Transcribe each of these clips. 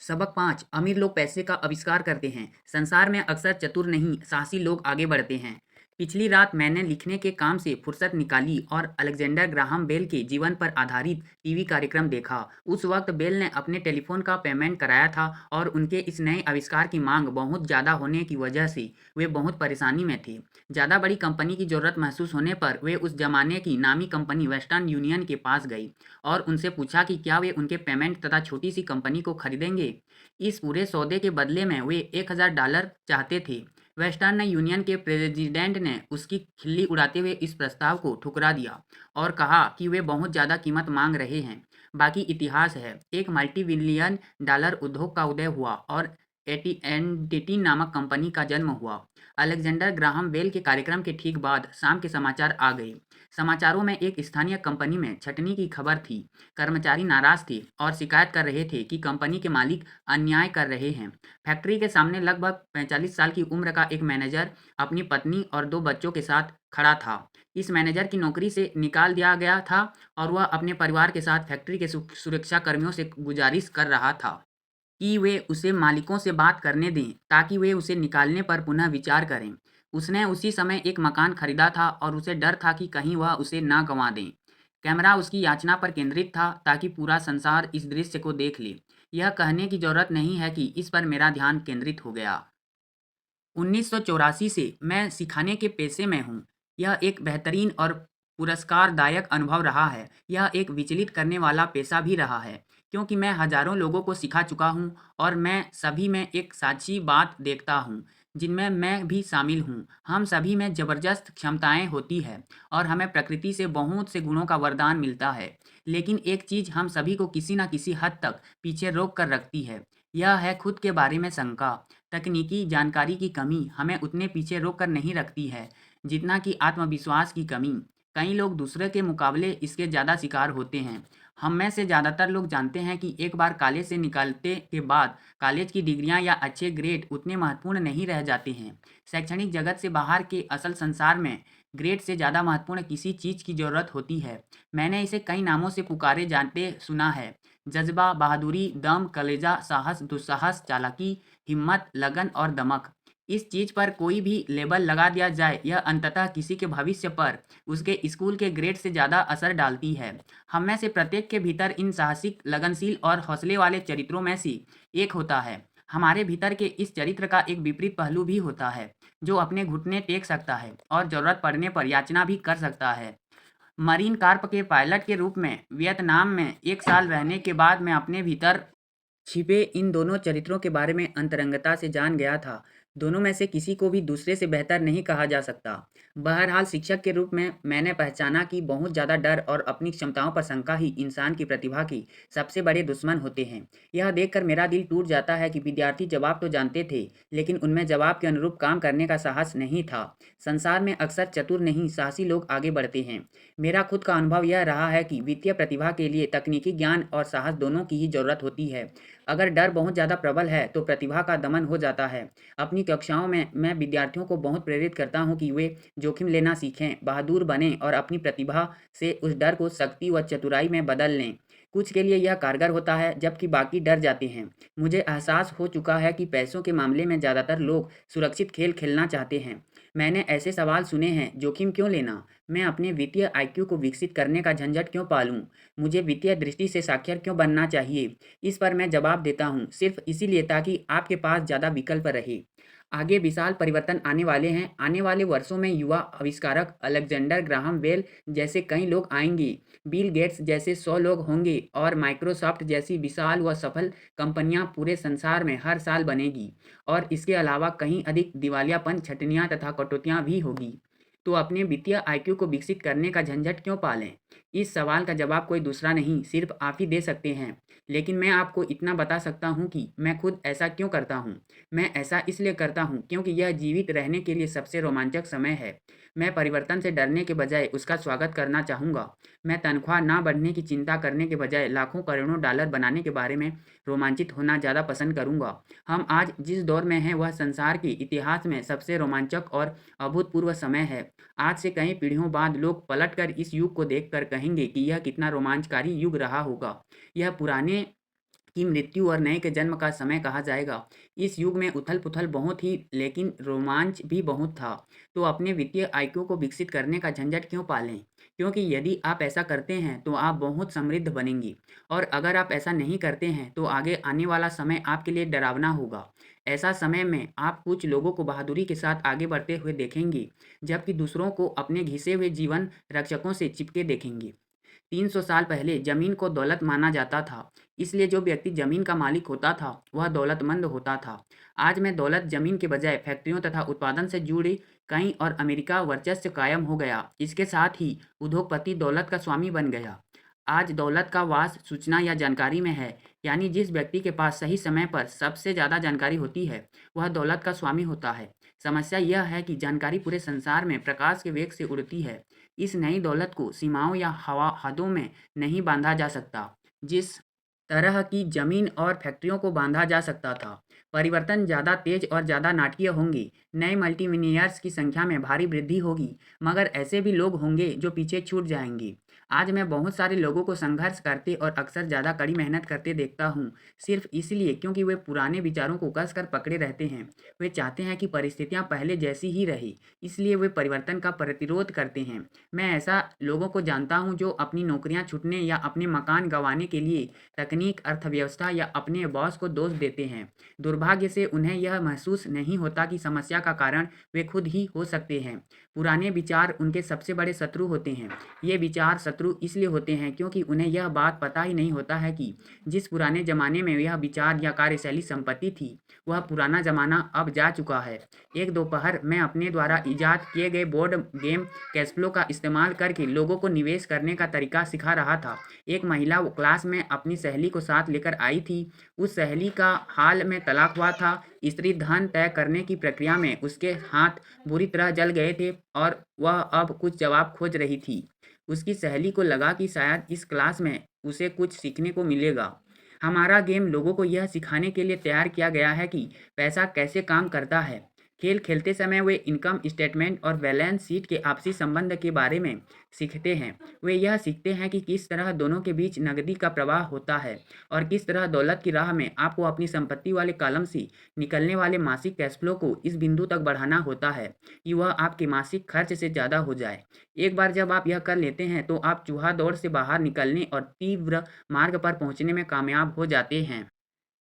सबक 5 अमीर लोग पैसे का आविष्कार करते हैं। संसार में अक्सर चतुर नहीं, साहसी लोग आगे बढ़ते हैं। पिछली रात मैंने लिखने के काम से फुर्सत निकाली और अलेक्जेंडर ग्राहम बेल के जीवन पर आधारित टीवी कार्यक्रम देखा। उस वक्त बेल ने अपने टेलीफोन का पेमेंट कराया था और उनके इस नए आविष्कार की मांग बहुत ज़्यादा होने की वजह से वे बहुत परेशानी में थे। ज़्यादा बड़ी कंपनी की ज़रूरत महसूस होने पर वे उस जमाने की नामी कंपनी वेस्टर्न यूनियन के पास गई और उनसे पूछा कि क्या वे उनके पेमेंट तथा छोटी सी कंपनी को खरीदेंगे। इस पूरे सौदे के बदले में वे $1000 चाहते थे। वेस्टर्न यूनियन के प्रेसिडेंट ने उसकी खिल्ली उड़ाते हुए इस प्रस्ताव को ठुकरा दिया और कहा कि वे बहुत ज़्यादा कीमत मांग रहे हैं। बाकी इतिहास है। एक मल्टी बिलियन डॉलर उद्योग का उदय हुआ और एटी नामक कंपनी का जन्म हुआ। अलेक्जेंडर ग्राहम बेल के कार्यक्रम के ठीक बाद शाम के समाचार आ गए। समाचारों में एक स्थानीय कंपनी में छटनी की खबर थी। कर्मचारी नाराज थे और शिकायत कर रहे थे कि कंपनी के मालिक अन्याय कर रहे हैं। फैक्ट्री के सामने लगभग 45 साल की उम्र का एक मैनेजर अपनी पत्नी और 2 बच्चों के साथ खड़ा था। इस मैनेजर की नौकरी से निकाल दिया गया था और वह अपने परिवार के साथ फैक्ट्री के सुरक्षा कर्मियों से गुजारिश कर रहा था कि वे उसे मालिकों से बात करने दें ताकि वे उसे निकालने पर पुनः विचार करें। उसने उसी समय एक मकान खरीदा था और उसे डर था कि कहीं वह उसे ना गंवा दें। कैमरा उसकी याचना पर केंद्रित था ताकि पूरा संसार इस दृश्य को देख ले। यह कहने की जरूरत नहीं है कि इस पर मेरा ध्यान केंद्रित हो गया। 1984 से मैं सिखाने के पेशे में हूँ। यह एक बेहतरीन और पुरस्कारदायक अनुभव रहा है। यह एक विचलित करने वाला पेशा भी रहा है, क्योंकि मैं हज़ारों लोगों को सिखा चुका हूँ और मैं सभी में एक साझी बात देखता हूँ, जिनमें मैं भी शामिल हूँ। हम सभी में ज़बरदस्त क्षमताएँ होती हैं और हमें प्रकृति से बहुत से गुणों का वरदान मिलता है। लेकिन एक चीज़ हम सभी को किसी न किसी हद तक पीछे रोक कर रखती है। यह है खुद के बारे में शंका। तकनीकी जानकारी की कमी हमें उतने पीछे रोक कर नहीं रखती है जितना कि आत्मविश्वास की कमी। कई लोग दूसरे के मुकाबले इसके ज़्यादा शिकार होते हैं। हम में से ज़्यादातर लोग जानते हैं कि एक बार कॉलेज से निकलते के बाद कॉलेज की डिग्रियां या अच्छे ग्रेड उतने महत्वपूर्ण नहीं रह जाते हैं। शैक्षणिक जगत से बाहर के असल संसार में ग्रेड से ज़्यादा महत्वपूर्ण किसी चीज़ की ज़रूरत होती है। मैंने इसे कई नामों से पुकारे जाते सुना है। जज्बा, बहादुरी, दम, कलेजा, साहस, दुस्साहस, चालाकी, हिम्मत, लगन और दमक। इस चीज़ पर कोई भी लेबल लगा दिया जाए, यह अंततः किसी के भविष्य पर उसके स्कूल के ग्रेड से ज़्यादा असर डालती है। हम में से प्रत्येक के भीतर इन साहसिक, लगनशील और हौसले वाले चरित्रों में से एक होता है। हमारे भीतर के इस चरित्र का एक विपरीत पहलू भी होता है, जो अपने घुटने टेक सकता है और ज़रूरत पड़ने पर याचना भी कर सकता है। मरीन कॉर्प के पायलट के रूप में वियतनाम में 1 साल रहने के बाद मैं अपने भीतर छिपे इन दोनों चरित्रों के बारे में अंतरंगता से जान गया था। दोनों में से किसी को भी दूसरे से बेहतर नहीं कहा जा सकता। बहरहाल शिक्षक के रूप में मैंने पहचाना कि बहुत ज़्यादा डर और अपनी क्षमताओं पर शंका ही इंसान की प्रतिभा की सबसे बड़े दुश्मन होते हैं। यह देखकर मेरा दिल टूट जाता है कि विद्यार्थी जवाब तो जानते थे, लेकिन उनमें जवाब के अनुरूप काम करने का साहस नहीं था। संसार में अक्सर चतुर नहीं, साहसी लोग आगे बढ़ते हैं। मेरा खुद का अनुभव यह रहा है कि वित्तीय प्रतिभा के लिए तकनीकी ज्ञान और साहस दोनों की ही जरूरत होती है। अगर डर बहुत ज़्यादा प्रबल है तो प्रतिभा का दमन हो जाता है। अपनी कक्षाओं में मैं विद्यार्थियों को बहुत प्रेरित करता हूँ कि वे जोखिम लेना सीखें, बहादुर बनें और अपनी प्रतिभा से उस डर को शक्ति व चतुराई में बदल लें। कुछ के लिए यह कारगर होता है, जबकि बाकी डर जाते हैं। मुझे एहसास हो चुका है कि पैसों के मामले में ज़्यादातर लोग सुरक्षित खेल खेलना चाहते हैं। मैंने ऐसे सवाल सुने हैं, जोखिम क्यों लेना? मैं अपने वित्तीय आईक्यू को विकसित करने का झंझट क्यों पालूं? मुझे वित्तीय दृष्टि से साक्षर क्यों बनना चाहिए? इस पर मैं जवाब देता हूँ, सिर्फ इसीलिए ताकि आपके पास ज़्यादा विकल्प रहे। आगे विशाल परिवर्तन आने वाले हैं। आने वाले वर्षों में युवा आविष्कारक अलेक्जेंडर ग्राहम बेल जैसे कई लोग आएंगे। बिल गेट्स जैसे 100 लोग होंगे और माइक्रोसॉफ्ट जैसी विशाल व सफल कंपनियां पूरे संसार में हर साल बनेगी। और इसके अलावा कहीं अधिक दिवालियापन, छटनियां तथा कटौतियां भी होगी। तो अपने वित्तीय आईक्यू को विकसित करने का झंझट क्यों पालें? इस सवाल का जवाब कोई दूसरा नहीं, सिर्फ आप ही दे सकते हैं। लेकिन मैं आपको इतना बता सकता हूँ कि मैं खुद ऐसा क्यों करता हूँ। मैं ऐसा इसलिए करता हूँ क्योंकि यह जीवित रहने के लिए सबसे रोमांचक समय है। मैं परिवर्तन से डरने के बजाय उसका स्वागत करना चाहूँगा। मैं तनख्वाह ना बढ़ने की चिंता करने के बजाय लाखों करोड़ों डॉलर बनाने के बारे में रोमांचित होना ज़्यादा पसंद करूँगा। हम आज जिस दौर में हैं वह संसार के इतिहास में सबसे रोमांचक और अभूतपूर्व समय है। आज से कई पीढ़ियों बाद लोग पलटकर इस युग को देखकर कहेंगे कि यह कितना रोमांचकारी युग रहा होगा। यह पुराने कि मृत्यु और नए के जन्म का समय कहा जाएगा। इस युग में उथल-पुथल बहुत ही लेकिन रोमांच भी बहुत था। तो अपने वित्तीय आईक्यू को विकसित करने का झंझट क्यों पालें? क्योंकि यदि आप ऐसा करते हैं तो आप बहुत समृद्ध बनेंगी और अगर आप ऐसा नहीं करते हैं तो आगे आने वाला समय आपके लिए डरावना होगा। ऐसा समय में आप कुछ लोगों को बहादुरी के साथ आगे बढ़ते हुए देखेंगी, जबकि दूसरों को अपने घिसे हुए जीवन रक्षकों से चिपके देखेंगी। 300 साल पहले जमीन को दौलत माना जाता था, इसलिए जो व्यक्ति जमीन का मालिक होता था, वह दौलतमंद होता था। आज में दौलत जमीन के बजाय फैक्ट्रियों तथा उत्पादन से जुड़ी कई और अमेरिका वर्चस्व कायम हो गया। इसके साथ ही उद्योगपति दौलत का स्वामी बन गया। आज दौलत का वास सूचना या जानकारी में है, यानी जिस व्यक्ति के पास सही समय पर सबसे ज़्यादा जानकारी होती है, वह दौलत का स्वामी होता है। समस्या यह है कि जानकारी पूरे संसार में प्रकाश के वेग से उड़ती है। इस नई दौलत को सीमाओं या हवा हदों में नहीं बांधा जा सकता, जिस तरह की जमीन और फैक्ट्रियों को बांधा जा सकता था। परिवर्तन ज़्यादा तेज और ज़्यादा नाटकीय होंगे। नए मल्टीमिलियनेयर्स की संख्या में भारी वृद्धि होगी, मगर ऐसे भी लोग होंगे जो पीछे छूट जाएंगे। आज मैं बहुत सारे लोगों को संघर्ष करते और अक्सर ज़्यादा कड़ी मेहनत करते देखता हूँ, सिर्फ इसलिए क्योंकि वे पुराने विचारों को कसकर पकड़े रहते हैं। वे चाहते हैं कि परिस्थितियाँ पहले जैसी ही रही, इसलिए वे परिवर्तन का प्रतिरोध करते हैं। मैं ऐसा लोगों को जानता हूँ जो अपनी नौकरियाँ छूटने या अपने मकान गंवाने के लिए तकनीक, अर्थव्यवस्था या अपने बॉस को दोष देते हैं। दुर्भाग्य से उन्हें यह महसूस नहीं होता कि समस्या का कारण वे खुद ही हो सकते हैं। पुराने विचार उनके सबसे बड़े शत्रु होते हैं। ये विचार शत्रु इसलिए होते हैं क्योंकि उन्हें यह बात पता ही नहीं होता है कि जिस पुराने ज़माने में यह विचार या कार्यशैली संपत्ति थी, वह पुराना ज़माना अब जा चुका है। एक दोपहर मैं अपने द्वारा इजाद किए गए बोर्ड गेम कैशफ्लो का इस्तेमाल करके लोगों को निवेश करने का तरीका सिखा रहा था। एक महिला वो क्लास में अपनी सहेली को साथ लेकर आई थी। उस सहेली का हाल में तलाक हुआ था। स्त्री धन तय करने की प्रक्रिया में उसके हाथ बुरी तरह जल गए थे और वह अब कुछ जवाब खोज रही थी। उसकी सहेली को लगा कि शायद इस क्लास में उसे कुछ सीखने को मिलेगा। हमारा गेम लोगों को यह सिखाने के लिए तैयार किया गया है कि पैसा कैसे काम करता है। खेल खेलते समय वे इनकम स्टेटमेंट और बैलेंस शीट के आपसी संबंध के बारे में सीखते हैं। वे यह सीखते हैं कि किस तरह दोनों के बीच नकदी का प्रवाह होता है और किस तरह दौलत की राह में आपको अपनी संपत्ति वाले कॉलम से निकलने वाले मासिक कैश फ्लो को इस बिंदु तक बढ़ाना होता है कि वह आपके मासिक खर्च से ज़्यादा हो जाए। एक बार जब आप यह कर लेते हैं तो आप चूहा दौड़ से बाहर निकलने और तीव्र मार्ग पर पहुंचने में कामयाब हो जाते हैं।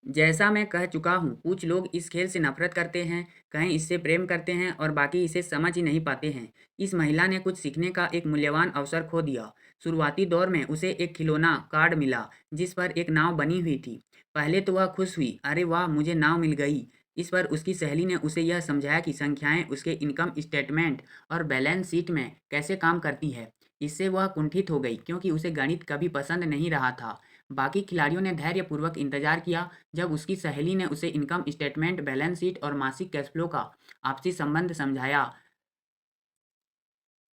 जैसा मैं कह चुका हूँ, कुछ लोग इस खेल से नफरत करते हैं, कहीं इससे प्रेम करते हैं और बाकी इसे समझ ही नहीं पाते हैं। इस महिला ने कुछ सीखने का एक मूल्यवान अवसर खो दिया। शुरुआती दौर में उसे एक खिलौना कार्ड मिला जिस पर एक नाव बनी हुई थी। पहले तो वह खुश हुई, अरे वाह मुझे नाव मिल गई। इस पर उसकी सहेली ने उसे यह समझाया कि संख्याएं उसके इनकम स्टेटमेंट और बैलेंस शीट में कैसे काम करती है। इससे वह कुंठित हो गई क्योंकि उसे गणित कभी पसंद नहीं रहा था। बाकी खिलाड़ियों ने धैर्यपूर्वक इंतजार किया जब उसकी सहेली ने उसे इनकम स्टेटमेंट, बैलेंस शीट और मासिक कैश फ्लो का आपसी संबंध समझाया।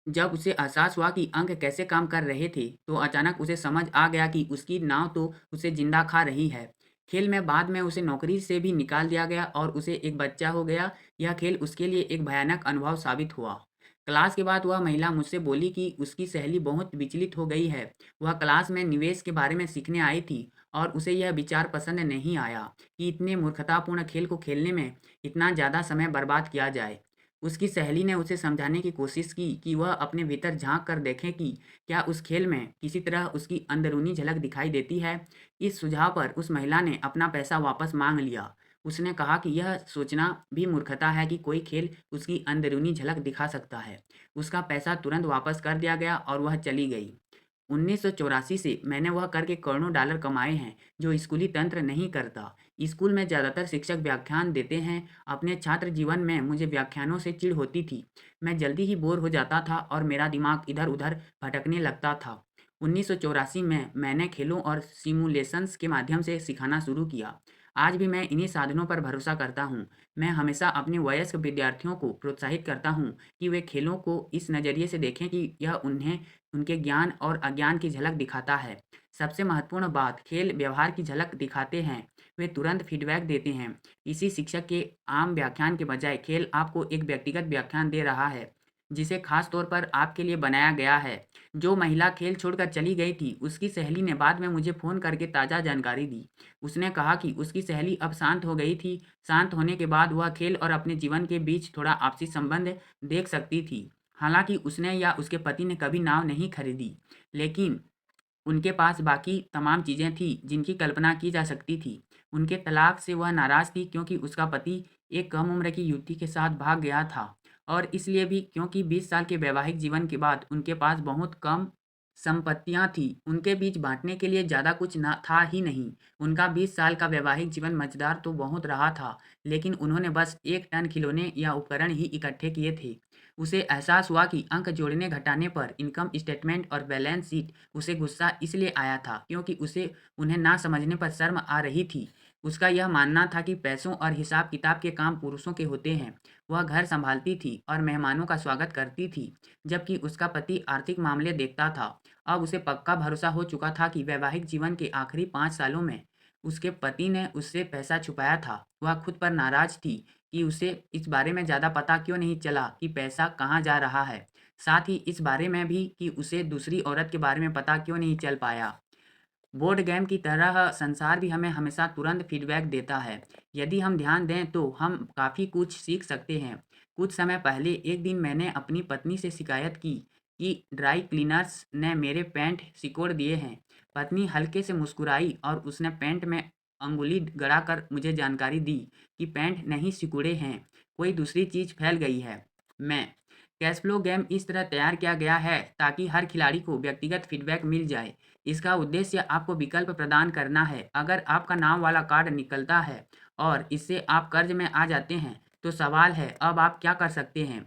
जब उसे एहसास हुआ कि अंक कैसे काम कर रहे थे, तो अचानक उसे समझ आ गया कि उसकी नाव तो उसे जिंदा खा रही है। खेल में बाद में उसे नौकरी से भी निकाल दिया गया और उसे एक बच्चा हो गया। यह खेल उसके लिए एक भयानक अनुभव साबित हुआ। क्लास के बाद वह महिला मुझसे बोली कि उसकी सहेली बहुत विचलित हो गई है। वह क्लास में निवेश के बारे में सीखने आई थी और उसे यह विचार पसंद नहीं आया कि इतने मूर्खतापूर्ण खेल को खेलने में इतना ज़्यादा समय बर्बाद किया जाए। उसकी सहेली ने उसे समझाने की कोशिश की कि वह अपने भीतर झांक कर देखे कि क्या उस खेल में किसी तरह उसकी अंदरूनी झलक दिखाई देती है। इस सुझाव पर उस महिला ने अपना पैसा वापस मांग लिया। उसने कहा कि यह सोचना भी मूर्खता है कि कोई खेल उसकी अंदरूनी झलक दिखा सकता है। उसका पैसा तुरंत वापस कर दिया गया और वह चली गई। 1984 से मैंने वह करके करोड़ों डॉलर कमाए हैं जो स्कूली तंत्र नहीं करता। स्कूल में ज़्यादातर शिक्षक व्याख्यान देते हैं। अपने छात्र जीवन में मुझे व्याख्यानों से चिढ़ होती थी। मैं जल्दी ही बोर हो जाता था और मेरा दिमाग इधर उधर भटकने लगता था। 1984 में मैंने खेलों और सिमुलेशंस के माध्यम से सिखाना शुरू किया। आज भी मैं इन्हीं साधनों पर भरोसा करता हूँ। मैं हमेशा अपने वयस्क विद्यार्थियों को प्रोत्साहित करता हूँ कि वे खेलों को इस नज़रिए से देखें कि यह उन्हें उनके ज्ञान और अज्ञान की झलक दिखाता है। सबसे महत्वपूर्ण बात, खेल व्यवहार की झलक दिखाते हैं। वे तुरंत फीडबैक देते हैं। किसी शिक्षक के आम व्याख्यान के बजाय खेल आपको एक व्यक्तिगत व्याख्यान दे रहा है जिसे खास तौर पर आपके लिए बनाया गया है। जो महिला खेल छोड़कर चली गई थी, उसकी सहेली ने बाद में मुझे फ़ोन करके ताज़ा जानकारी दी। उसने कहा कि उसकी सहेली अब शांत हो गई थी। शांत होने के बाद वह खेल और अपने जीवन के बीच थोड़ा आपसी संबंध देख सकती थी। हालाँकि उसने या उसके पति ने कभी नाव नहीं खरीदी, लेकिन उनके पास बाकी तमाम चीज़ें थीं जिनकी कल्पना की जा सकती थी। उनके तलाक से वह नाराज़ थी क्योंकि उसका पति एक कम उम्र की युवती के साथ भाग गया था, और इसलिए भी क्योंकि 20 साल के वैवाहिक जीवन के बाद उनके पास बहुत कम संपत्तियाँ थीं। उनके बीच बाँटने के लिए ज़्यादा कुछ ना था ही नहीं। उनका 20 साल का वैवाहिक जीवन मज़ेदार तो बहुत रहा था, लेकिन उन्होंने बस 1 टन खिलौने या उपकरण ही इकट्ठे किए थे। उसे एहसास हुआ कि अंक जोड़ने-घटाने पर इनकम स्टेटमेंट और बैलेंस शीट उसे गुस्सा इसलिए आया था क्योंकि उसे उन्हें ना समझने पर शर्म आ रही थी। उसका यह मानना था कि पैसों और हिसाब-किताब के काम पुरुषों के होते हैं। वह घर सँभालती थी और मेहमानों का स्वागत करती थी, जबकि उसका पति आर्थिक मामले देखता था। अब उसे पक्का भरोसा हो चुका था कि वैवाहिक जीवन के आखिरी 5 सालों में उसके पति ने उससे पैसा छुपाया था। वह खुद पर नाराज़ थी कि उसे इस बारे में ज़्यादा पता क्यों नहीं चला कि पैसा कहाँ जा रहा है। साथ ही इस बारे में भी कि उसे दूसरी औरत के बारे में पता क्यों नहीं चल पाया। बोर्ड गेम की तरह संसार भी हमें हमेशा तुरंत फीडबैक देता है। यदि हम ध्यान दें तो हम काफ़ी कुछ सीख सकते हैं। कुछ समय पहले एक दिन मैंने अपनी पत्नी से शिकायत की कि ड्राई क्लीनर्स ने मेरे पैंट सिकोड़ दिए हैं। पत्नी हल्के से मुस्कुराई और उसने पैंट में अंगुली गड़ाकर मुझे जानकारी दी कि पैंट नहीं सिकुड़े हैं, कोई दूसरी चीज़ फैल गई है। मैं कैश फ्लो गेम इस तरह तैयार किया गया है ताकि हर खिलाड़ी को व्यक्तिगत फीडबैक मिल जाए। इसका उद्देश्य आपको विकल्प प्रदान करना है। अगर आपका नाम वाला कार्ड निकलता है और इससे आप कर्ज में आ जाते हैं, तो सवाल है अब आप क्या कर सकते हैं?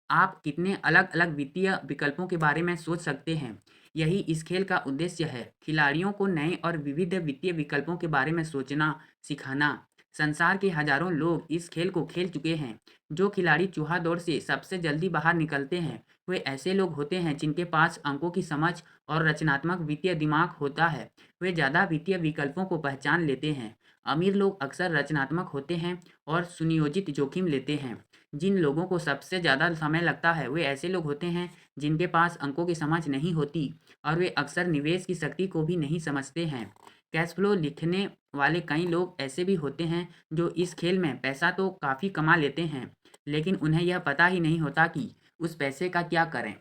आप कितने अलग-अलग वित्तीय विकल्पों के बारे में सोच सकते हैं? यही इस खेल का उद्देश्य है, खिलाड़ियों को नए और विविध वित्तीय विकल्पों के बारे में सोचना सिखाना। संसार के हजारों लोग इस खेल को खेल चुके हैं। जो खिलाड़ी चूहा दौड़ से सबसे जल्दी बाहर निकलते हैं, वे ऐसे लोग होते हैं जिनके पास अंकों की समझ और रचनात्मक वित्तीय दिमाग होता है। वे ज़्यादा वित्तीय विकल्पों को पहचान लेते हैं। अमीर लोग अक्सर रचनात्मक होते हैं और सुनियोजित जोखिम लेते हैं। जिन लोगों को सबसे ज़्यादा समय लगता है, वे ऐसे लोग होते हैं जिनके पास अंकों की समझ नहीं होती और वे अक्सर निवेश की शक्ति को भी नहीं समझते हैं। कैश फ्लो लिखने वाले कई लोग ऐसे भी होते हैं जो इस खेल में पैसा तो काफ़ी कमा लेते हैं, लेकिन उन्हें यह पता ही नहीं होता कि उस पैसे का क्या करें।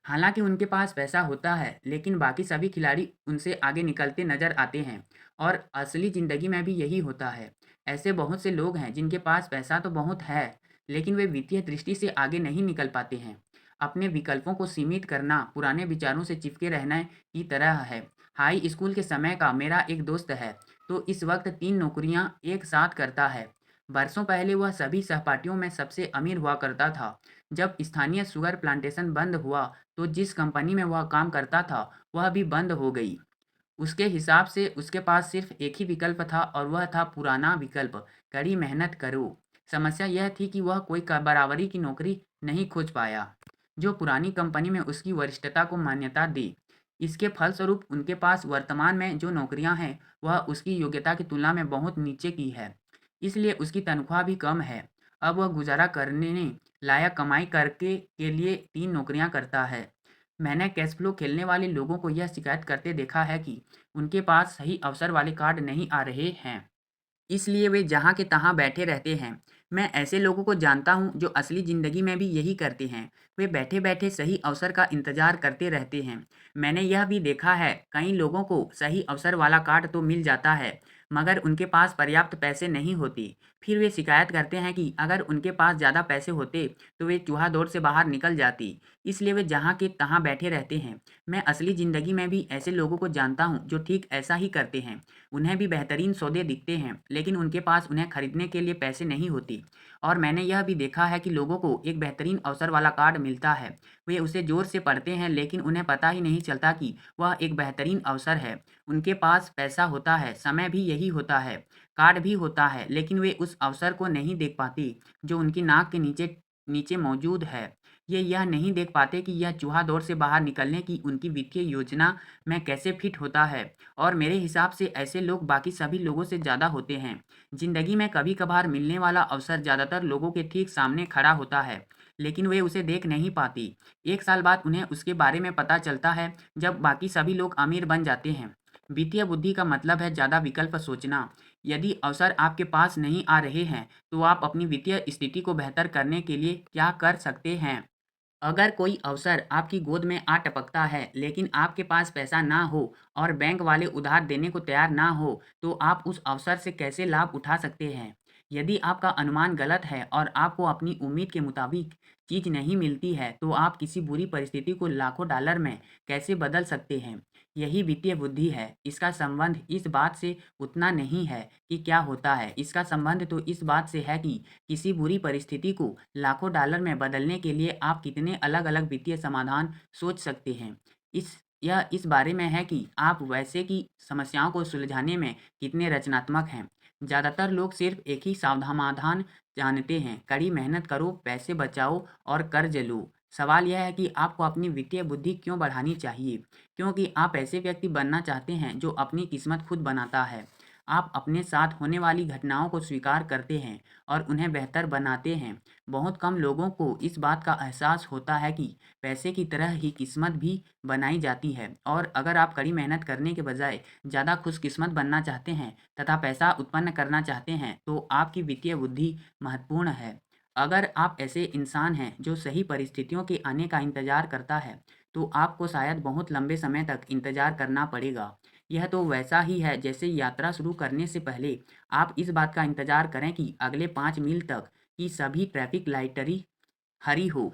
हालाँकि उनके पास पैसा होता है, लेकिन बाकी सभी खिलाड़ी उनसे आगे निकलते नज़र आते हैं, और असली ज़िंदगी में भी यही होता है। ऐसे बहुत से लोग हैं जिनके पास पैसा तो बहुत है, लेकिन वे वित्तीय दृष्टि से आगे नहीं निकल पाते हैं। अपने विकल्पों को सीमित करना पुराने विचारों से चिपके रहने की तरह है। हाई स्कूल के समय का मेरा एक दोस्त है, तो इस वक्त 3 नौकरियां एक साथ करता है। बरसों पहले वह सभी सहपाठियों में सबसे अमीर हुआ करता था। जब स्थानीय शुगर प्लांटेशन बंद हुआ, तो जिस कंपनी में वह काम करता था, वह भी बंद हो गई। उसके हिसाब से उसके पास सिर्फ एक ही विकल्प था और वह था पुराना विकल्प, कड़ी मेहनत करो। समस्या यह थी कि वह कोई बराबरी की नौकरी नहीं खोज पाया, जो पुरानी कंपनी में उसकी वरिष्ठता को मान्यता दे। इसके फलस्वरूप उनके पास वर्तमान में जो नौकरियां हैं, वह उसकी योग्यता की तुलना में बहुत नीचे की है। इसलिए उसकी तनख्वाह भी कम है। अब वह गुजारा करने लायक कमाई करके के लिए 3 नौकरियां करता है। मैंने कैश फ्लो खेलने वाले लोगों को यह शिकायत करते देखा है कि उनके पास सही अवसर वाले कार्ड नहीं आ रहे हैं, इसलिए वे जहाँ के तहाँ बैठे रहते हैं। मैं ऐसे लोगों को जानता हूँ जो असली ज़िंदगी में भी यही करते हैं। वे बैठे-बैठे सही अवसर का इंतज़ार करते रहते हैं। मैंने यह भी देखा है, कई लोगों को सही अवसर वाला कार्ड तो मिल जाता है, मगर उनके पास पर्याप्त पैसे नहीं होते। फिर वे शिकायत करते हैं कि अगर उनके पास ज़्यादा पैसे होते, तो वे चूहा दौड़ से बाहर निकल जाती। इसलिए वे जहाँ के तहाँ बैठे रहते हैं। मैं असली ज़िंदगी में भी ऐसे लोगों को जानता हूँ जो ठीक ऐसा ही करते हैं। उन्हें भी बेहतरीन सौदे दिखते हैं, लेकिन उनके पास उन्हें खरीदने के लिए पैसे नहीं होते। और मैंने यह भी देखा है कि लोगों को एक बेहतरीन अवसर वाला कार्ड मिलता है। वे उसे ज़ोर से पढ़ते हैं, लेकिन उन्हें पता ही नहीं चलता कि वह एक बेहतरीन अवसर है। उनके पास पैसा होता है, समय भी यही होता है, कार्ड भी होता है, लेकिन वे उस अवसर को नहीं देख पाते, जो उनकी नाक के नीचे नीचे मौजूद है। ये यह नहीं देख पाते कि यह चूहा दौड़ से बाहर निकलने की उनकी वित्तीय योजना में कैसे फिट होता है। और मेरे हिसाब से ऐसे लोग बाकी सभी लोगों से ज़्यादा होते हैं। ज़िंदगी में कभी-कभार मिलने वाला अवसर ज़्यादातर लोगों के ठीक सामने खड़ा होता है, लेकिन वे उसे देख नहीं पाती। एक साल बाद उन्हें उसके बारे में पता चलता है जब बाकी सभी लोग अमीर बन जाते हैं। वित्तीय बुद्धि का मतलब है ज़्यादा विकल्प सोचना। यदि अवसर आपके पास नहीं आ रहे हैं, तो आप अपनी वित्तीय स्थिति को बेहतर करने के लिए क्या कर सकते हैं? अगर कोई अवसर आपकी गोद में आ टपकता है, लेकिन आपके पास पैसा ना हो और बैंक वाले उधार देने को तैयार ना हो, तो आप उस अवसर से कैसे लाभ उठा सकते हैं? यदि आपका अनुमान गलत है और आपको अपनी उम्मीद के मुताबिक चीज़ नहीं मिलती है, तो आप किसी बुरी परिस्थिति को लाखों डॉलर में कैसे बदल सकते हैं? यही वित्तीय बुद्धि है। इसका संबंध इस बात से उतना नहीं है कि क्या होता है, इसका संबंध तो इस बात से है कि किसी बुरी परिस्थिति को लाखों डॉलर में बदलने के लिए आप कितने अलग-अलग वित्तीय समाधान सोच सकते हैं। इस यह इस बारे में है कि आप वैसे की समस्याओं को सुलझाने में कितने रचनात्मक हैं। ज़्यादातर लोग सिर्फ एक ही समाधान जानते हैं, कड़ी मेहनत करो, पैसे बचाओ और कर्ज लो। सवाल यह है कि आपको अपनी वित्तीय बुद्धि क्यों बढ़ानी चाहिए? क्योंकि आप ऐसे व्यक्ति बनना चाहते हैं जो अपनी किस्मत खुद बनाता है। आप अपने साथ होने वाली घटनाओं को स्वीकार करते हैं और उन्हें बेहतर बनाते हैं। बहुत कम लोगों को इस बात का एहसास होता है कि पैसे की तरह ही किस्मत भी बनाई जाती है, और अगर आप कड़ी मेहनत करने के बजाय ज़्यादा खुशकिस्मत बनना चाहते हैं तथा पैसा उत्पन्न करना चाहते हैं, तो आपकी वित्तीय बुद्धि महत्वपूर्ण है। अगर आप ऐसे इंसान हैं जो सही परिस्थितियों के आने का इंतज़ार करता है, तो आपको शायद बहुत लंबे समय तक इंतज़ार करना पड़ेगा। यह तो वैसा ही है जैसे यात्रा शुरू करने से पहले आप इस बात का इंतज़ार करें कि अगले 5 मील तक की सभी ट्रैफ़िक लाइटें हरी हो।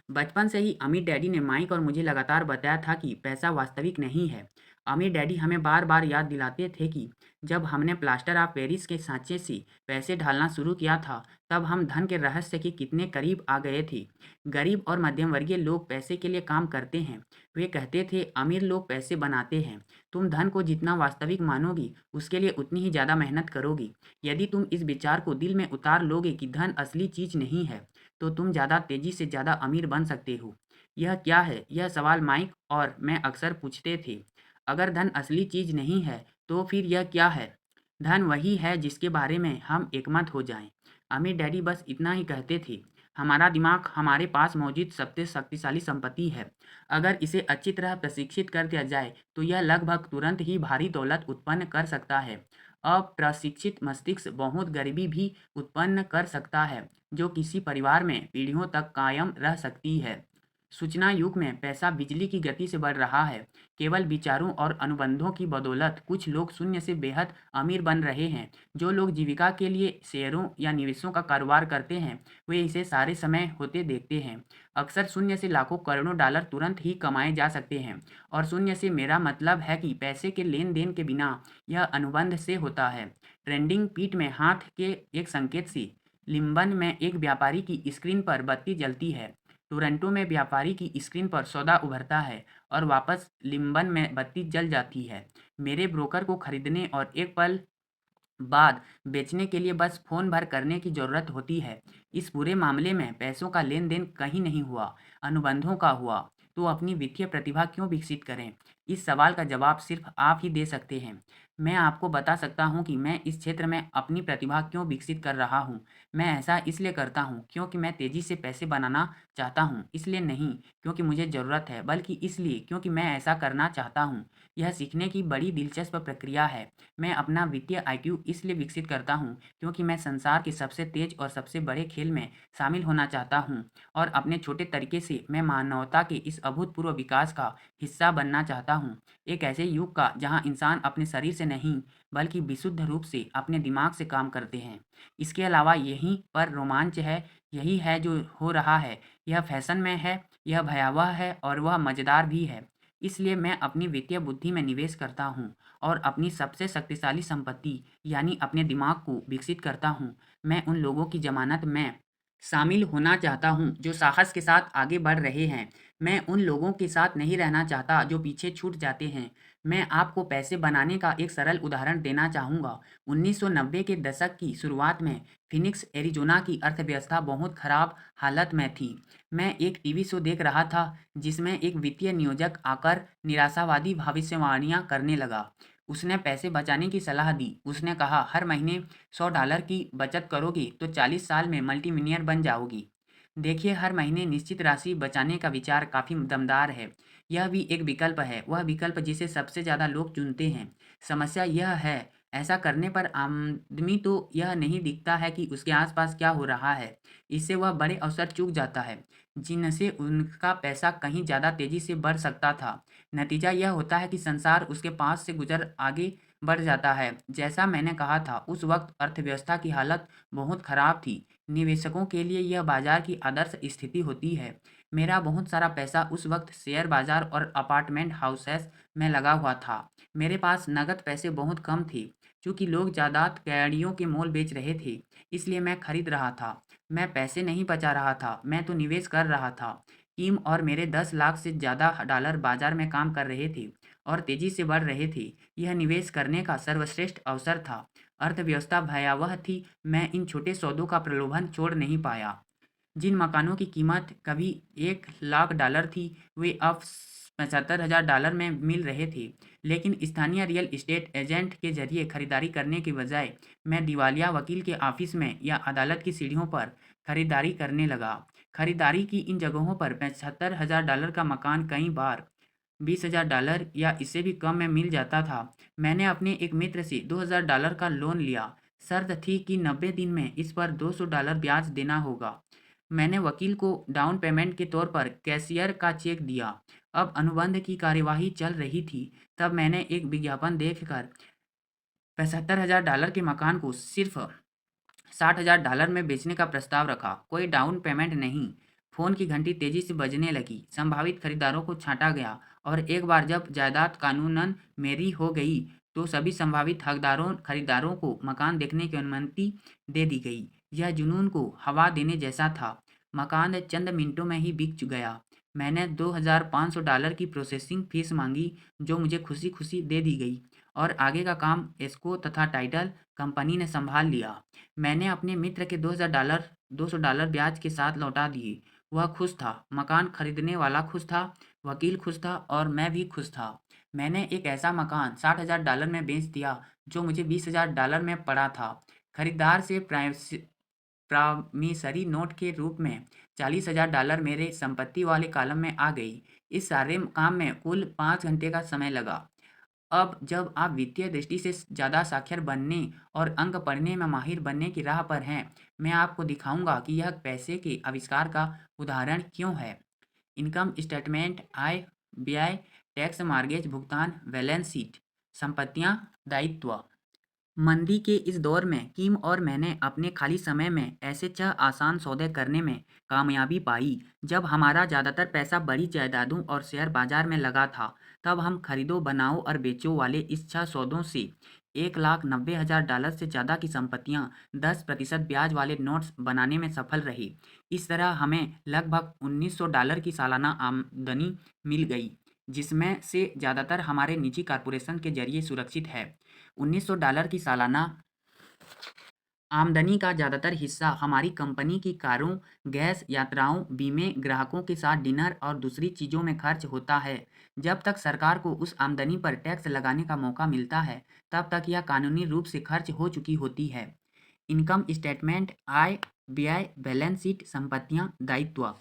बचपन से ही अमीर डैडी ने माइक और मुझे लगातार बताया था कि पैसा वास्तविक नहीं है। अमीर डैडी हमें बार-बार याद दिलाते थे कि जब हमने प्लास्टर ऑफ पेरिस के सांचे से पैसे ढालना शुरू किया था, तब हम धन के रहस्य के कितने करीब आ गए थे। गरीब और मध्यम वर्गीय लोग पैसे के लिए काम करते हैं। वे कहते थे, अमीर लोग पैसे बनाते हैं। तुम धन को जितना वास्तविक मानोगी, उसके लिए उतनी ही ज़्यादा मेहनत करोगी। यदि तुम इस विचार को दिल में उतार लोगे कि धन असली चीज़ नहीं है, तो तुम ज़्यादा तेज़ी से ज़्यादा अमीर बन सकते हो। यह क्या है? यह सवाल माइक और मैं अक्सर पूछते थे। अगर धन असली चीज़ नहीं है, तो फिर यह क्या है? धन वही है जिसके बारे में हम एकमत हो जाएं। अमीर डैडी बस इतना ही कहते थे। हमारा दिमाग हमारे पास मौजूद सबसे शक्तिशाली संपत्ति है। अगर इसे अच्छी तरह प्रशिक्षित कर दिया जाए, तो यह लगभग तुरंत ही भारी दौलत उत्पन्न कर सकता है। अप्रशिक्षित मस्तिष्क बहुत गरीबी भी उत्पन्न कर सकता है, जो किसी परिवार में पीढ़ियों तक कायम रह सकती है। सूचना युग में पैसा बिजली की गति से बढ़ रहा है। केवल विचारों और अनुबंधों की बदौलत कुछ लोग शून्य से बेहद अमीर बन रहे हैं। जो लोग जीविका के लिए शेयरों या निवेशों का कारोबार करते हैं, वे इसे सारे समय होते देखते हैं। अक्सर शून्य से लाखों करोड़ों डॉलर तुरंत ही कमाए जा सकते हैं, और शून्य से मेरा मतलब है कि पैसे के लेन देन के बिना। यह अनुबंध से होता है। ट्रेंडिंग पीठ में हाथ के एक संकेत से लिम्बन में एक व्यापारी की स्क्रीन पर बत्ती जलती है। टोरंटो में व्यापारी की स्क्रीन पर सौदा उभरता है और वापस लिम्बन में बत्ती जल जाती है। मेरे ब्रोकर को खरीदने और एक पल बाद बेचने के लिए बस फ़ोन भर करने की ज़रूरत होती है। इस पूरे मामले में पैसों का लेन-देन कहीं नहीं हुआ, अनुबंधों का हुआ। तो अपनी वित्तीय प्रतिभा क्यों विकसित करें? इस सवाल का जवाब सिर्फ़ आप ही दे सकते हैं। मैं आपको बता सकता हूँ कि मैं इस क्षेत्र में अपनी प्रतिभा क्यों विकसित कर रहा हूँ। मैं ऐसा इसलिए करता हूँ क्योंकि मैं तेज़ी से पैसे बनाना चाहता हूँ, इसलिए नहीं क्योंकि मुझे ज़रूरत है, बल्कि इसलिए क्योंकि मैं ऐसा करना चाहता हूँ। यह सीखने की बड़ी दिलचस्प प्रक्रिया है। मैं अपना वित्तीय आईक्यू इसलिए विकसित करता हूँ क्योंकि मैं संसार के सबसे तेज और सबसे बड़े खेल में शामिल होना चाहता हूँ, और अपने छोटे तरीके से मैं मानवता के इस अभूतपूर्व विकास का हिस्सा बनना चाहता हूँ। एक ऐसे युग का जहाँ इंसान अपने शरीर से नहीं, बल्कि विशुद्ध रूप से अपने दिमाग से काम करते हैं। इसके अलावा यहीं पर रोमांच है। यही है जो हो रहा है। यह फैशन में है, यह भयावह है और वह मज़ेदार भी है। इसलिए मैं अपनी वित्तीय बुद्धि में निवेश करता हूँ और अपनी सबसे शक्तिशाली संपत्ति यानी अपने दिमाग को विकसित करता हूँ। मैं उन लोगों की ज़मानत में शामिल होना चाहता हूँ जो साहस के साथ आगे बढ़ रहे हैं। मैं उन लोगों के साथ नहीं रहना चाहता जो पीछे छूट जाते हैं। मैं आपको पैसे बनाने का एक सरल उदाहरण देना चाहूँगा। 1990 के दशक की शुरुआत में फिनिक्स, एरिज़ोना की अर्थव्यवस्था बहुत खराब हालत में थी। मैं एक टीवी शो देख रहा था जिसमें एक वित्तीय नियोजक आकर निराशावादी भविष्यवाणियां करने लगा। उसने पैसे बचाने की सलाह दी। उसने कहा, हर महीने $100 की बचत करोगे तो 40 साल में मल्टीमिलियनर बन जाओगी। देखिए, हर महीने निश्चित राशि बचाने का विचार काफ़ी दमदार है। यह भी एक विकल्प है, वह विकल्प जिसे सबसे ज़्यादा लोग चुनते हैं। समस्या यह है, ऐसा करने पर आदमी तो यह नहीं दिखता है कि उसके आसपास क्या हो रहा है। इससे वह बड़े अवसर चूक जाता है, जिनसे उनका पैसा कहीं ज़्यादा तेज़ी से बढ़ सकता था। नतीजा यह होता है कि संसार उसके पास से गुजर आगे बढ़ जाता है। जैसा मैंने कहा था, उस वक्त अर्थव्यवस्था की हालत बहुत खराब थी। निवेशकों के लिए यह बाजार की आदर्श स्थिति होती है। मेरा बहुत सारा पैसा उस वक्त शेयर बाजार और अपार्टमेंट हाउसेस में लगा हुआ था। मेरे पास नकद पैसे बहुत कम थे। चूंकि लोग जायदाद गाड़ियों के मोल बेच रहे थे, इसलिए मैं खरीद रहा था। मैं पैसे नहीं बचा रहा था, मैं तो निवेश कर रहा था। किम और मेरे 10 लाख से ज़्यादा डॉलर बाजार में काम कर रहे थे और तेज़ी से बढ़ रहे थे। यह निवेश करने का सर्वश्रेष्ठ अवसर था। अर्थव्यवस्था भयावह थी, मैं इन छोटे सौदों का प्रलोभन छोड़ नहीं पाया। जिन मकानों की कीमत कभी $1 लाख थी, वे अब $75,000 में मिल रहे थे। लेकिन स्थानीय रियल एस्टेट एजेंट के जरिए खरीदारी करने के बजाय मैं दिवालिया वकील के ऑफिस में या अदालत की सीढ़ियों पर खरीदारी करने लगा। खरीदारी की इन जगहों पर $75,000 का मकान कई बार $20,000 या इससे भी कम में मिल जाता था। मैंने अपने एक मित्र से $2,000 का लोन लिया। शर्त थी कि 90 दिन में इस पर $200 ब्याज देना होगा। मैंने वकील को डाउन पेमेंट के तौर पर कैशियर का चेक दिया। अब अनुबंध की कार्यवाही चल रही थी। तब मैंने एक विज्ञापन देखकर $75,000 के मकान को सिर्फ $60,000 में बेचने का प्रस्ताव रखा। कोई डाउन पेमेंट नहीं। फ़ोन की घंटी तेज़ी से बजने लगी। संभावित खरीदारों को छांटा गया और एक बार जब जायदाद कानूनन मेरी हो गई, तो सभी संभावित हकदारों खरीदारों को मकान देखने की अनुमति दे दी गई। यह जुनून को हवा देने जैसा था। मकान चंद मिनटों में ही बिक गया। मैंने $2,500 की प्रोसेसिंग फ़ीस मांगी, जो मुझे खुशी-खुशी दे दी गई, और आगे का काम एस्को तथा टाइटल कंपनी ने संभाल लिया। मैंने अपने मित्र के $200 ब्याज के साथ लौटा दिए। वह खुश था, मकान खरीदने वाला खुश था, वकील खुश था और मैं भी खुश था। मैंने एक ऐसा मकान $60,000 में बेच दिया जो मुझे $20,000 में पड़ा था। खरीदार से प्रॉमिसरी नोट के रूप में $40,000 मेरे संपत्ति वाले कॉलम में आ गई। इस सारे काम में कुल 5 घंटे का समय लगा। अब जब आप वित्तीय दृष्टि से ज़्यादा साक्षर बनने और अंक पढ़ने में माहिर बनने की राह पर हैं, मैं आपको दिखाऊंगा कि यह पैसे के आविष्कार का उदाहरण क्यों है। इनकम स्टेटमेंट, आय, व्यय, टैक्स, मॉर्गेज भुगतान, बैलेंस शीट, संपत्तियां, दायित्व। मंदी के इस दौर में किम और मैंने अपने खाली समय में ऐसे 6 आसान सौदे करने में कामयाबी पाई। जब हमारा ज़्यादातर पैसा बड़ी जायदादों और शेयर बाजार में लगा था, तब हम खरीदो बनाओ और बेचो वाले इस 6 सौदों से $1,90,000 से ज़्यादा की संपत्तियां 10% ब्याज वाले नोट्स बनाने में सफल रहे। इस तरह हमें लगभग $1,900 की सालाना आमदनी मिल गई, जिसमें से ज़्यादातर हमारे निजी कॉरपोरेशन के जरिए सुरक्षित है। $1,900 की सालाना आमदनी का ज़्यादातर हिस्सा हमारी कंपनी की कारों, गैस यात्राओं, बीमे, ग्राहकों के साथ डिनर और दूसरी चीज़ों में खर्च होता है। जब तक सरकार को उस आमदनी पर टैक्स लगाने का मौका मिलता है, तब तक यह कानूनी रूप से खर्च हो चुकी होती है। इनकम स्टेटमेंट, आय, व्यय, बैलेंस शीट, संपत्तियां, दायित्व।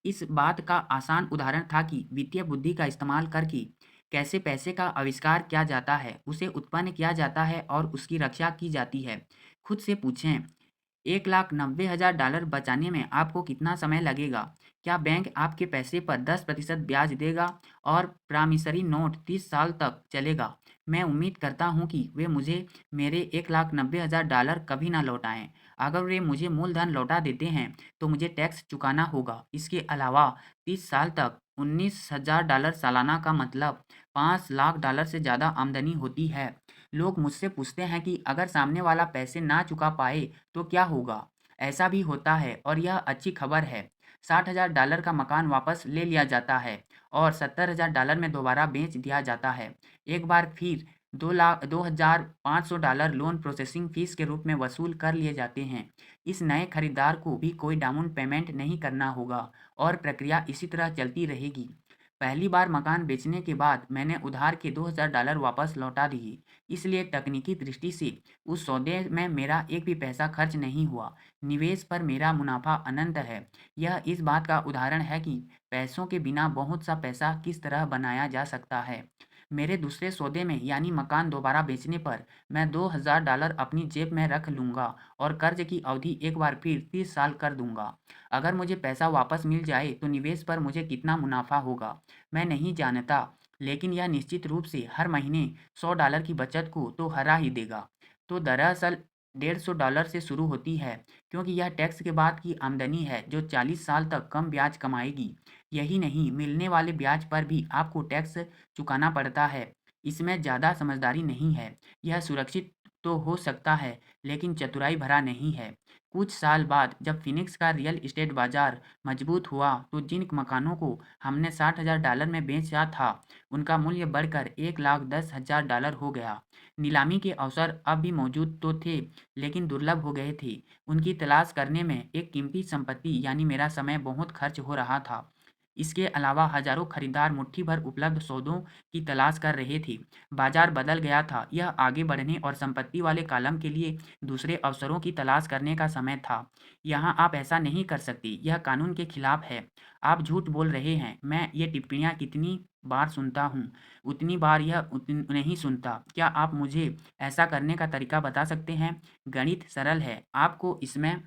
इस बात का आसान उदाहरण था कि वित्तीय बुद्धि का इस्तेमाल करके कैसे पैसे का आविष्कार किया जाता है, उसे उत्पन्न किया जाता है और उसकी रक्षा की जाती है। खुद से पूछें, $1,90,000 बचाने में आपको कितना समय लगेगा? क्या बैंक आपके पैसे पर 10% ब्याज देगा और प्रॉमिसरी नोट 30 साल तक चलेगा? मैं उम्मीद करता हूँ कि वे मुझे मेरे $1,90,000 कभी ना लौटाएं। अगर वे मुझे मूलधन लौटा देते हैं, तो मुझे टैक्स चुकाना होगा। इसके अलावा 30 साल तक $19,000 सालाना का मतलब $5 लाख से ज़्यादा आमदनी होती है। लोग मुझसे पूछते हैं कि अगर सामने वाला पैसे ना चुका पाए तो क्या होगा? ऐसा भी होता है और यह अच्छी खबर है। $60,000 का मकान वापस ले लिया जाता है और $70,000 में दोबारा बेच दिया जाता है। एक बार फिर $2,500 लोन प्रोसेसिंग फीस के रूप में वसूल कर लिए जाते हैं। इस नए खरीदार को भी कोई डाउन पेमेंट नहीं करना होगा और प्रक्रिया इसी तरह चलती रहेगी। पहली बार मकान बेचने के बाद मैंने उधार के $2000 वापस लौटा दिए। इसलिए तकनीकी दृष्टि से उस सौदे में मेरा एक भी पैसा खर्च नहीं हुआ। निवेश पर मेरा मुनाफा अनंत है। यह इस बात का उदाहरण है कि पैसों के बिना बहुत सा पैसा किस तरह बनाया जा सकता है। मेरे दूसरे सौदे में यानी मकान दोबारा बेचने पर मैं $2000 अपनी जेब में रख लूँगा और कर्ज की अवधि एक बार फिर 30 साल कर दूँगा। अगर मुझे पैसा वापस मिल जाए तो निवेश पर मुझे कितना मुनाफा होगा मैं नहीं जानता, लेकिन यह निश्चित रूप से हर महीने $100 की बचत को तो हरा ही देगा। तो दरअसल $150 से शुरू होती है, क्योंकि यह टैक्स के बाद की आमदनी है जो 40 साल तक कम ब्याज कमाएगी। यही नहीं, मिलने वाले ब्याज पर भी आपको टैक्स चुकाना पड़ता है। इसमें ज़्यादा समझदारी नहीं है। यह सुरक्षित तो हो सकता है, लेकिन चतुराई भरा नहीं है। कुछ साल बाद जब फिनिक्स का रियल एस्टेट बाजार मजबूत हुआ तो जिन मकानों को हमने $60,000 में बेचा था, उनका मूल्य बढ़कर $1,10,000 हो गया। नीलामी के अवसर अब भी मौजूद तो थे, लेकिन दुर्लभ हो गए थे। उनकी तलाश करने में एक कीमती संपत्ति यानी मेरा समय बहुत खर्च हो रहा था। इसके अलावा हजारों खरीदार मुट्ठी भर उपलब्ध सौदों की तलाश कर रहे थे। बाजार बदल गया था। यह आगे बढ़ने और संपत्ति वाले कॉलम के लिए दूसरे अवसरों की तलाश करने का समय था। यहाँ आप ऐसा नहीं कर सकते। यह कानून के खिलाफ है। आप झूठ बोल रहे हैं। मैं ये टिप्पणियाँ कितनी बार सुनता हूँ, उतनी बार यह नहीं सुनता। क्या आप मुझे ऐसा करने का तरीका बता सकते हैं? गणित सरल है। आपको इसमें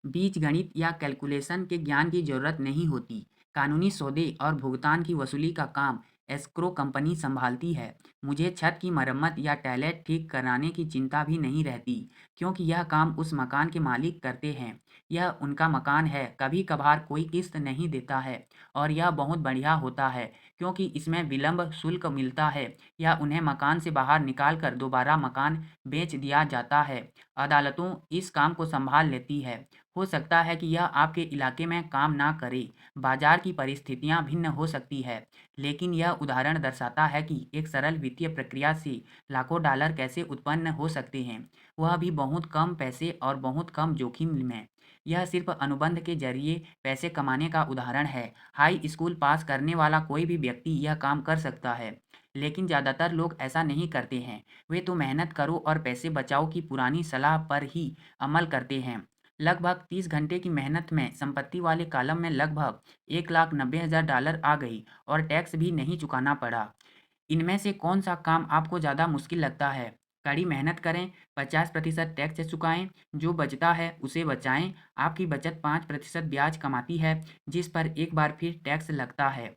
बीजगणित या कैलकुलेशन के ज्ञान की ज़रूरत नहीं होती। कानूनी सौदे और भुगतान की वसूली का काम एस्क्रो कंपनी संभालती है। मुझे छत की मरम्मत या टॉयलेट ठीक कराने की चिंता भी नहीं रहती, क्योंकि यह काम उस मकान के मालिक करते हैं। यह उनका मकान है। कभी कभार कोई किस्त नहीं देता है और यह बहुत बढ़िया होता है, क्योंकि इसमें विलंब शुल्क मिलता है या उन्हें मकान से बाहर निकाल कर दोबारा मकान बेच दिया जाता है। अदालतों इस काम को संभाल लेती है। हो सकता है कि यह आपके इलाके में काम ना करे। बाजार की परिस्थितियां भिन्न हो सकती है, लेकिन यह उदाहरण दर्शाता है कि एक सरल वित्तीय प्रक्रिया से लाखों डॉलर कैसे उत्पन्न हो सकते हैं, वह भी बहुत कम पैसे और बहुत कम जोखिम में। यह सिर्फ अनुबंध के जरिए पैसे कमाने का उदाहरण है। हाई स्कूल पास करने वाला कोई भी व्यक्ति यह काम कर सकता है, लेकिन ज़्यादातर लोग ऐसा नहीं करते हैं। वे तो मेहनत करो और पैसे बचाओ की पुरानी सलाह पर ही अमल करते हैं। लगभग 30 घंटे की मेहनत में संपत्ति वाले कॉलम में लगभग $1,90,000 आ गई और टैक्स भी नहीं चुकाना पड़ा। इनमें से कौन सा काम आपको ज़्यादा मुश्किल लगता है? कड़ी मेहनत करें, 50% टैक्स चुकाएं, जो बचता है उसे बचाएं। आपकी बचत 5% ब्याज कमाती है, जिस पर एक बार फिर टैक्स लगता है।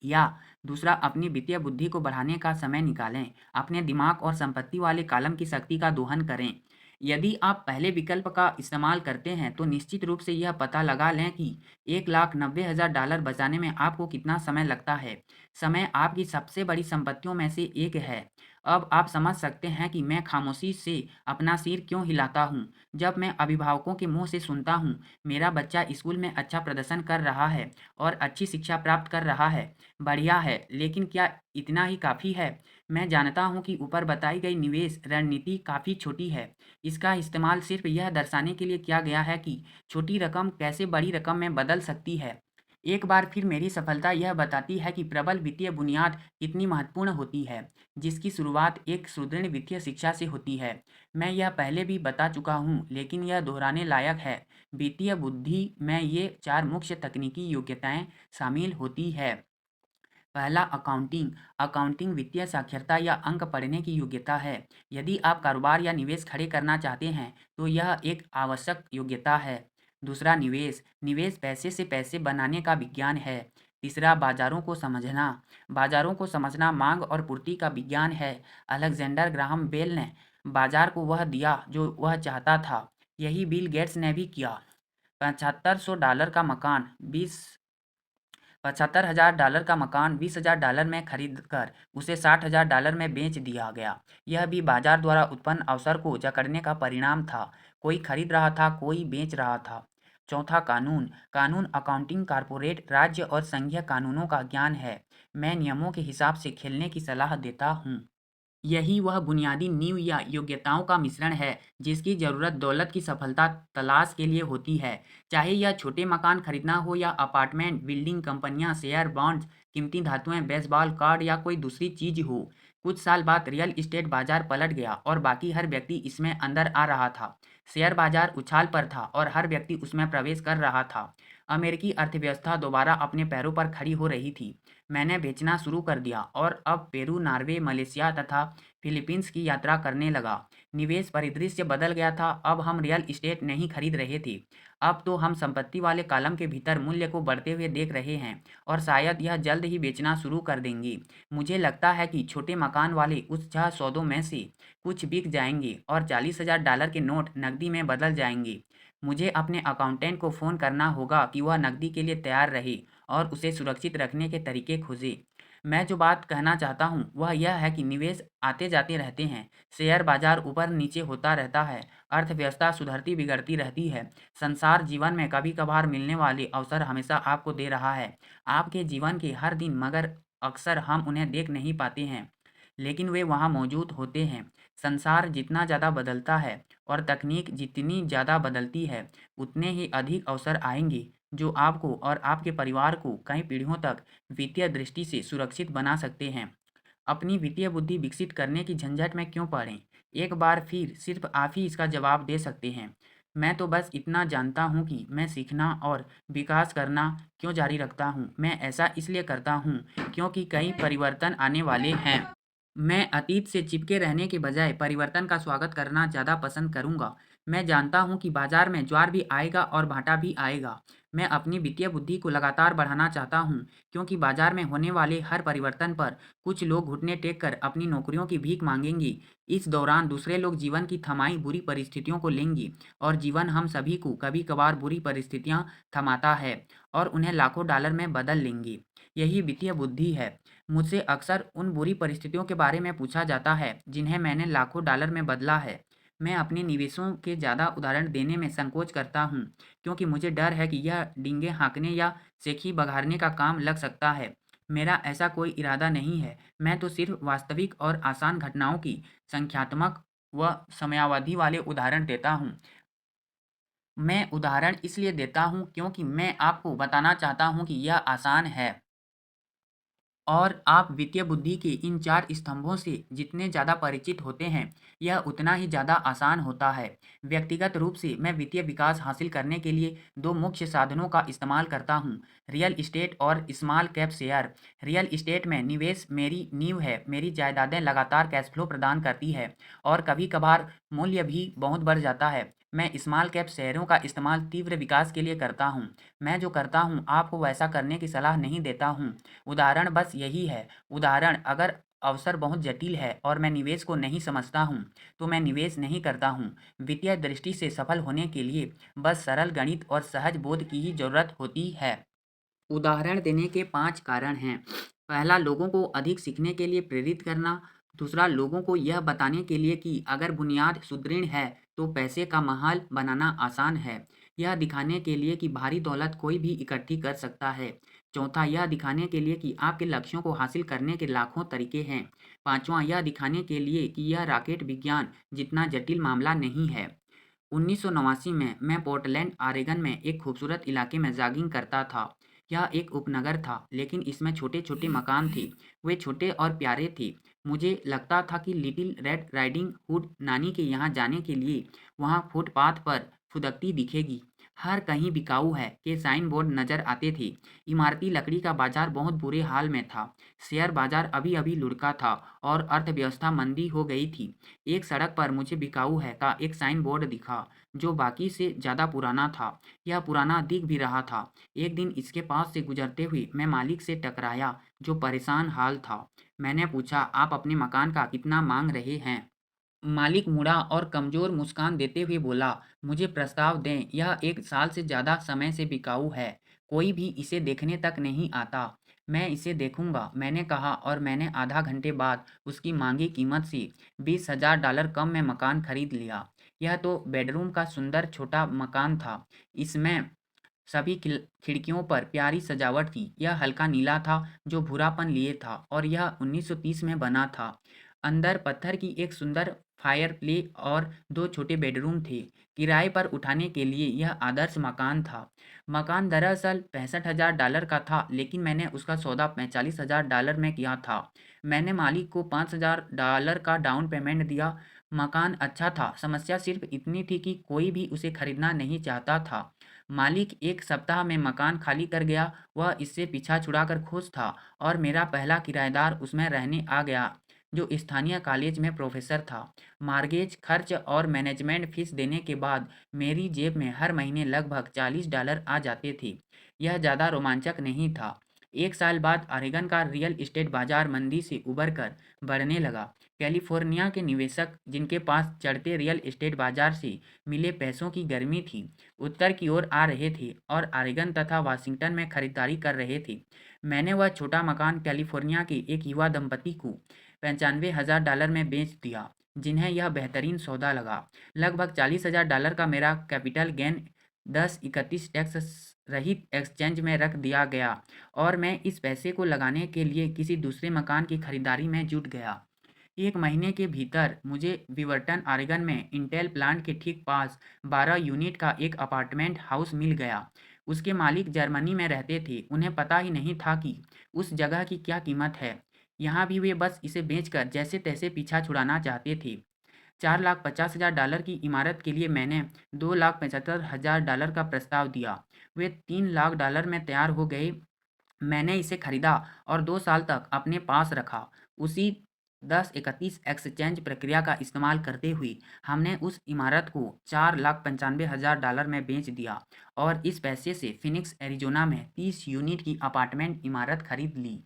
या दूसरा, अपनी वित्तीय बुद्धि को बढ़ाने का समय निकालें। अपने दिमाग और संपत्ति वाले कॉलम की शक्ति का दोहन करें। यदि आप पहले विकल्प का इस्तेमाल करते हैं तो निश्चित रूप से यह पता लगा लें कि $1,90,000 बचाने में आपको कितना समय लगता है। समय आपकी सबसे बड़ी संपत्तियों में से एक है। अब आप समझ सकते हैं कि मैं खामोशी से अपना सिर क्यों हिलाता हूँ जब मैं अभिभावकों के मुंह से सुनता हूँ, मेरा बच्चा स्कूल में अच्छा प्रदर्शन कर रहा है और अच्छी शिक्षा प्राप्त कर रहा है। बढ़िया है, लेकिन क्या इतना ही काफ़ी है? मैं जानता हूँ कि ऊपर बताई गई निवेश रणनीति काफ़ी छोटी है। इसका इस्तेमाल सिर्फ यह दर्शाने के लिए किया गया है कि छोटी रकम कैसे बड़ी रकम में बदल सकती है। एक बार फिर मेरी सफलता यह बताती है कि प्रबल वित्तीय बुनियाद कितनी महत्वपूर्ण होती है, जिसकी शुरुआत एक सुदृढ़ वित्तीय शिक्षा से होती है। मैं यह पहले भी बता चुका हूँ, लेकिन यह दोहराने लायक है। वित्तीय बुद्धि में ये 4 मुख्य तकनीकी योग्यताएं शामिल होती है। पहला, अकाउंटिंग। अकाउंटिंग वित्तीय साक्षरता या अंक पढ़ने की योग्यता है। यदि आप कारोबार या निवेश खड़े करना चाहते हैं तो यह एक आवश्यक योग्यता है। दूसरा, निवेश। निवेश पैसे से पैसे बनाने का विज्ञान है। तीसरा, बाजारों को समझना। बाजारों को समझना मांग और पूर्ति का विज्ञान है। अलेक्जेंडर ग्राहम बेल ने बाजार को वह दिया जो वह चाहता था। यही बिल गेट्स ने भी किया। $7500 का मकान 75,000 का मकान $20,000 में खरीद कर उसे $60,000 में बेच दिया गया। यह भी बाजार द्वारा उत्पन्न अवसर को जकड़ने का परिणाम था। कोई खरीद रहा था, कोई बेच रहा था। चौथा, कानून। कानून अकाउंटिंग कॉर्पोरेट, राज्य और संघीय कानूनों का ज्ञान है। मैं नियमों के हिसाब से खेलने की सलाह देता हूँ। यही वह बुनियादी नींव या योग्यताओं का मिश्रण है जिसकी ज़रूरत दौलत की सफलता तलाश के लिए होती है। चाहे यह छोटे मकान खरीदना हो या अपार्टमेंट, बिल्डिंग, कंपनियां, शेयर, बॉन्ड्स, कीमती धातुएं, बेसबॉल कार्ड या कोई दूसरी चीज हो। कुछ साल बाद रियल एस्टेट बाजार पलट गया और बाकी हर व्यक्ति इसमें अंदर आ रहा था। शेयर बाजार उछाल पर था और हर व्यक्ति उसमें प्रवेश कर रहा था। अमेरिकी अर्थव्यवस्था दोबारा अपने पैरों पर खड़ी हो रही थी। मैंने बेचना शुरू कर दिया और अब पेरू, नॉर्वे, मलेशिया तथा फिलीपींस की यात्रा करने लगा। निवेश परिदृश्य बदल गया था। अब हम रियल एस्टेट नहीं खरीद रहे थे। अब तो हम संपत्ति वाले कॉलम के भीतर मूल्य को बढ़ते हुए देख रहे हैं और शायद यह जल्द ही बेचना शुरू कर देंगे। मुझे लगता है कि छोटे मकान वाले उस 6 सौदों में से कुछ बिक जाएंगे और $40,000 के नोट नकदी में बदल जाएंगे। मुझे अपने अकाउंटेंट को फ़ोन करना होगा कि वह नकदी के लिए तैयार रहे और उसे सुरक्षित रखने के तरीके खोजे। मैं जो बात कहना चाहता हूँ वह यह है कि निवेश आते जाते रहते हैं। शेयर बाजार ऊपर नीचे होता रहता है। अर्थव्यवस्था सुधरती बिगड़ती रहती है। संसार जीवन में कभी कभार मिलने वाले अवसर हमेशा आपको दे रहा है, आपके जीवन के हर दिन, मगर अक्सर हम उन्हें देख नहीं पाते हैं, लेकिन वे वहाँ मौजूद होते हैं। संसार जितना ज़्यादा बदलता है और तकनीक जितनी ज़्यादा बदलती है, उतने ही अधिक अवसर आएंगे जो आपको और आपके परिवार को कई पीढ़ियों तक वित्तीय दृष्टि से सुरक्षित बना सकते हैं। अपनी वित्तीय बुद्धि विकसित करने की झंझट में क्यों पड़ें? एक बार फिर सिर्फ आप ही इसका जवाब दे सकते हैं। मैं तो बस इतना जानता हूँ कि मैं सीखना और विकास करना क्यों जारी रखता हूँ। मैं ऐसा इसलिए करता हूँ क्योंकि कई परिवर्तन आने वाले हैं। मैं अतीत से चिपके रहने के बजाय परिवर्तन का स्वागत करना ज़्यादा पसंद करूंगा। मैं जानता हूं कि बाजार में ज्वार भी आएगा और भाटा भी आएगा। मैं अपनी वित्तीय बुद्धि को लगातार बढ़ाना चाहता हूं क्योंकि बाजार में होने वाले हर परिवर्तन पर कुछ लोग घुटने टेक कर अपनी नौकरियों की भीख मांगेंगे। इस दौरान दूसरे लोग जीवन की थमाई बुरी परिस्थितियों को लेंगे और जीवन हम सभी को कभी कभार बुरी परिस्थितियां थमाता है और उन्हें लाखों डॉलर में बदल लेंगे। यही वित्तीय बुद्धि है। मुझसे अक्सर उन बुरी परिस्थितियों के बारे में पूछा जाता है जिन्हें मैंने लाखों डॉलर में बदला है। मैं अपने निवेशों के ज़्यादा उदाहरण देने में संकोच करता हूँ क्योंकि मुझे डर है कि यह डींगे हाँकने या सेखी बघाड़ने का काम लग सकता है। मेरा ऐसा कोई इरादा नहीं है। मैं तो सिर्फ वास्तविक और आसान घटनाओं की संख्यात्मक व समयावधि वाले उदाहरण देता हूँ। मैं उदाहरण इसलिए देता हूँ क्योंकि मैं आपको बताना चाहता हूँ कि यह आसान है और आप वित्तीय बुद्धि के इन 4 स्तंभों से जितने ज़्यादा परिचित होते हैं, यह उतना ही ज़्यादा आसान होता है। व्यक्तिगत रूप से मैं वित्तीय विकास हासिल करने के लिए 2 मुख्य साधनों का इस्तेमाल करता हूँ, रियल एस्टेट और small cap share. Real estate में निवेश मेरी नींव है। मेरी जायदादें लगातार कैश फ्लो प्रदान करती है और कभी-कभार मूल्य भी बहुत बढ़ जाता है। मैं स्मॉल कैप शेयरों का इस्तेमाल तीव्र विकास के लिए करता हूँ। मैं जो करता हूँ, आपको वैसा करने की सलाह नहीं देता हूँ। उदाहरण बस यही है। उदाहरण, अगर अवसर बहुत जटिल है और मैं निवेश को नहीं समझता हूँ, तो मैं निवेश नहीं करता हूँ। वित्तीय दृष्टि से सफल होने के लिए बस सरल गणित और सहज बोध की ही जरूरत होती है। उदाहरण देने के 5 कारण हैं। पहला, लोगों को अधिक सीखने के लिए प्रेरित करना। दूसरा, लोगों को यह बताने के लिए कि अगर बुनियाद सुदृढ़ है तो पैसे का महल बनाना आसान है। यह दिखाने के लिए कि भारी दौलत कोई भी इकट्ठी कर सकता है। चौथा, यह दिखाने के लिए कि आपके लक्ष्यों को हासिल करने के लाखों तरीके हैं। पांचवा, यह दिखाने के लिए कि यह रॉकेट विज्ञान जितना जटिल मामला नहीं है। 1989 में मैं पोर्टलैंड, ऑरेगन में एक खूबसूरत इलाके में जॉगिंग करता था। यह एक उपनगर था, लेकिन इसमें छोटे-छोटे मकान थे। वे छोटे और प्यारे थे। मुझे लगता था कि लिटिल रेड राइडिंग हुड नानी के यहाँ जाने के लिए वहाँ फुटपाथ पर फुदकती दिखेगी। हर कहीं बिकाऊ है के साइन बोर्ड नजर आते थे। इमारती लकड़ी का बाजार बहुत बुरे हाल में था। शेयर बाजार अभी-अभी लुढ़का था और अर्थव्यवस्था मंदी हो गई थी। एक सड़क पर मुझे बिकाऊ है का एक साइन बोर्ड दिखा, जो बाकी से ज़्यादा पुराना था। यह पुराना दिख भी रहा था। एक दिन इसके पास से गुजरते हुए मैं मालिक से टकराया, जो परेशान हाल था। मैंने पूछा, आप अपने मकान का कितना मांग रहे हैं? मालिक मुड़ा और कमजोर मुस्कान देते हुए बोला, मुझे प्रस्ताव दें, यह 1 साल से ज़्यादा समय से बिकाऊ है। कोई भी इसे देखने तक नहीं आता। मैं इसे देखूंगा, मैंने कहा, और मैंने आधा घंटे बाद उसकी मांगी कीमत से $20,000 कम में मकान खरीद लिया। यह तो बेडरूम का सुंदर छोटा मकान था। इसमें सभी खिड़कियों पर प्यारी सजावट थी। यह हल्का नीला था जो भूरापन लिए था और यह 1930 में बना था। अंदर पत्थर की एक सुंदर फायरप्लेस और 2 छोटे बेडरूम थे। किराए पर उठाने के लिए यह आदर्श मकान था। मकान दरअसल $65,000 का था, लेकिन मैंने उसका सौदा $45,000 में किया था। मैंने मालिक को $5,000 का डाउन पेमेंट दिया। मकान अच्छा था, समस्या सिर्फ इतनी थी कि कोई भी उसे खरीदना नहीं चाहता था। मालिक 1 सप्ताह में मकान खाली कर गया। वह इससे पीछा छुड़ाकर खुश था और मेरा पहला किराएदार उसमें रहने आ गया, जो स्थानीय कॉलेज में प्रोफेसर था। मॉर्गेज खर्च और मैनेजमेंट फीस देने के बाद मेरी जेब में हर महीने लगभग $40 आ जाते थे। यह ज़्यादा रोमांचक नहीं था। 1 साल बाद ओरेगन का रियल एस्टेट बाजार मंदी से उबर कर बढ़ने लगा। कैलिफोर्निया के निवेशक, जिनके पास चढ़ते रियल एस्टेट बाजार से मिले पैसों की गर्मी थी, उत्तर की ओर आ रहे थे और ओरेगन तथा वाशिंगटन में खरीदारी कर रहे थे। मैंने वह छोटा मकान कैलिफोर्निया के एक युवा दंपति को $95,000 में बेच दिया, जिन्हें यह बेहतरीन सौदा लगा। लगभग $40,000 का मेरा कैपिटल गेन 10-31 टैक्स रहित एक्सचेंज में रख दिया गया और मैं इस पैसे को लगाने के लिए किसी दूसरे मकान की खरीदारी में जुट गया। 1 महीने के भीतर मुझे बिवर्टन, ओरेगन में इंटेल प्लांट के ठीक पास 12 यूनिट का एक अपार्टमेंट हाउस मिल गया। उसके मालिक जर्मनी में रहते थे। उन्हें पता ही नहीं था कि उस जगह की क्या कीमत है। यहाँ भी वे बस इसे बेचकर जैसे-तैसे पीछा छुड़ाना चाहते थे। $4,50,000 की इमारत के लिए मैंने $2,75,000 का प्रस्ताव दिया। वे $3,00,000 में तैयार हो गए। मैंने इसे खरीदा और 2 साल तक अपने पास रखा। उसी 10-31 एक्सचेंज प्रक्रिया का इस्तेमाल करते हुए हमने उस इमारत को $4,95,000 में बेच दिया और इस पैसे से फिनिक्स, एरिज़ोना में 30 यूनिट की अपार्टमेंट इमारत खरीद ली।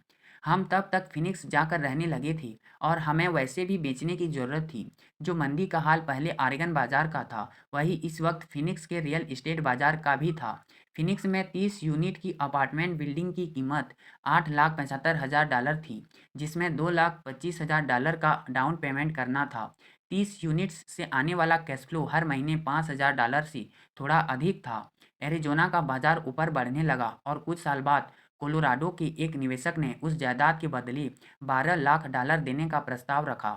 हम तब तक फिनिक्स जाकर रहने लगे थे और हमें वैसे भी बेचने की ज़रूरत थी। जो मंदी का हाल पहले ओरेगन बाजार का था, वही इस वक्त फिनिक्स के रियल एस्टेट बाजार का भी था। फिनिक्स में 30 यूनिट की अपार्टमेंट बिल्डिंग की कीमत $8,75,000 थी, जिसमें $2,25,000 का डाउन पेमेंट करना था। 30 यूनिट्स से आने वाला कैश फ्लो हर महीने $5,000 से थोड़ा अधिक था। एरिज़ोना का बाजार ऊपर बढ़ने लगा और कुछ साल बाद कोलोराडो के एक निवेशक ने उस जायदाद के बदले $12 लाख देने का प्रस्ताव रखा।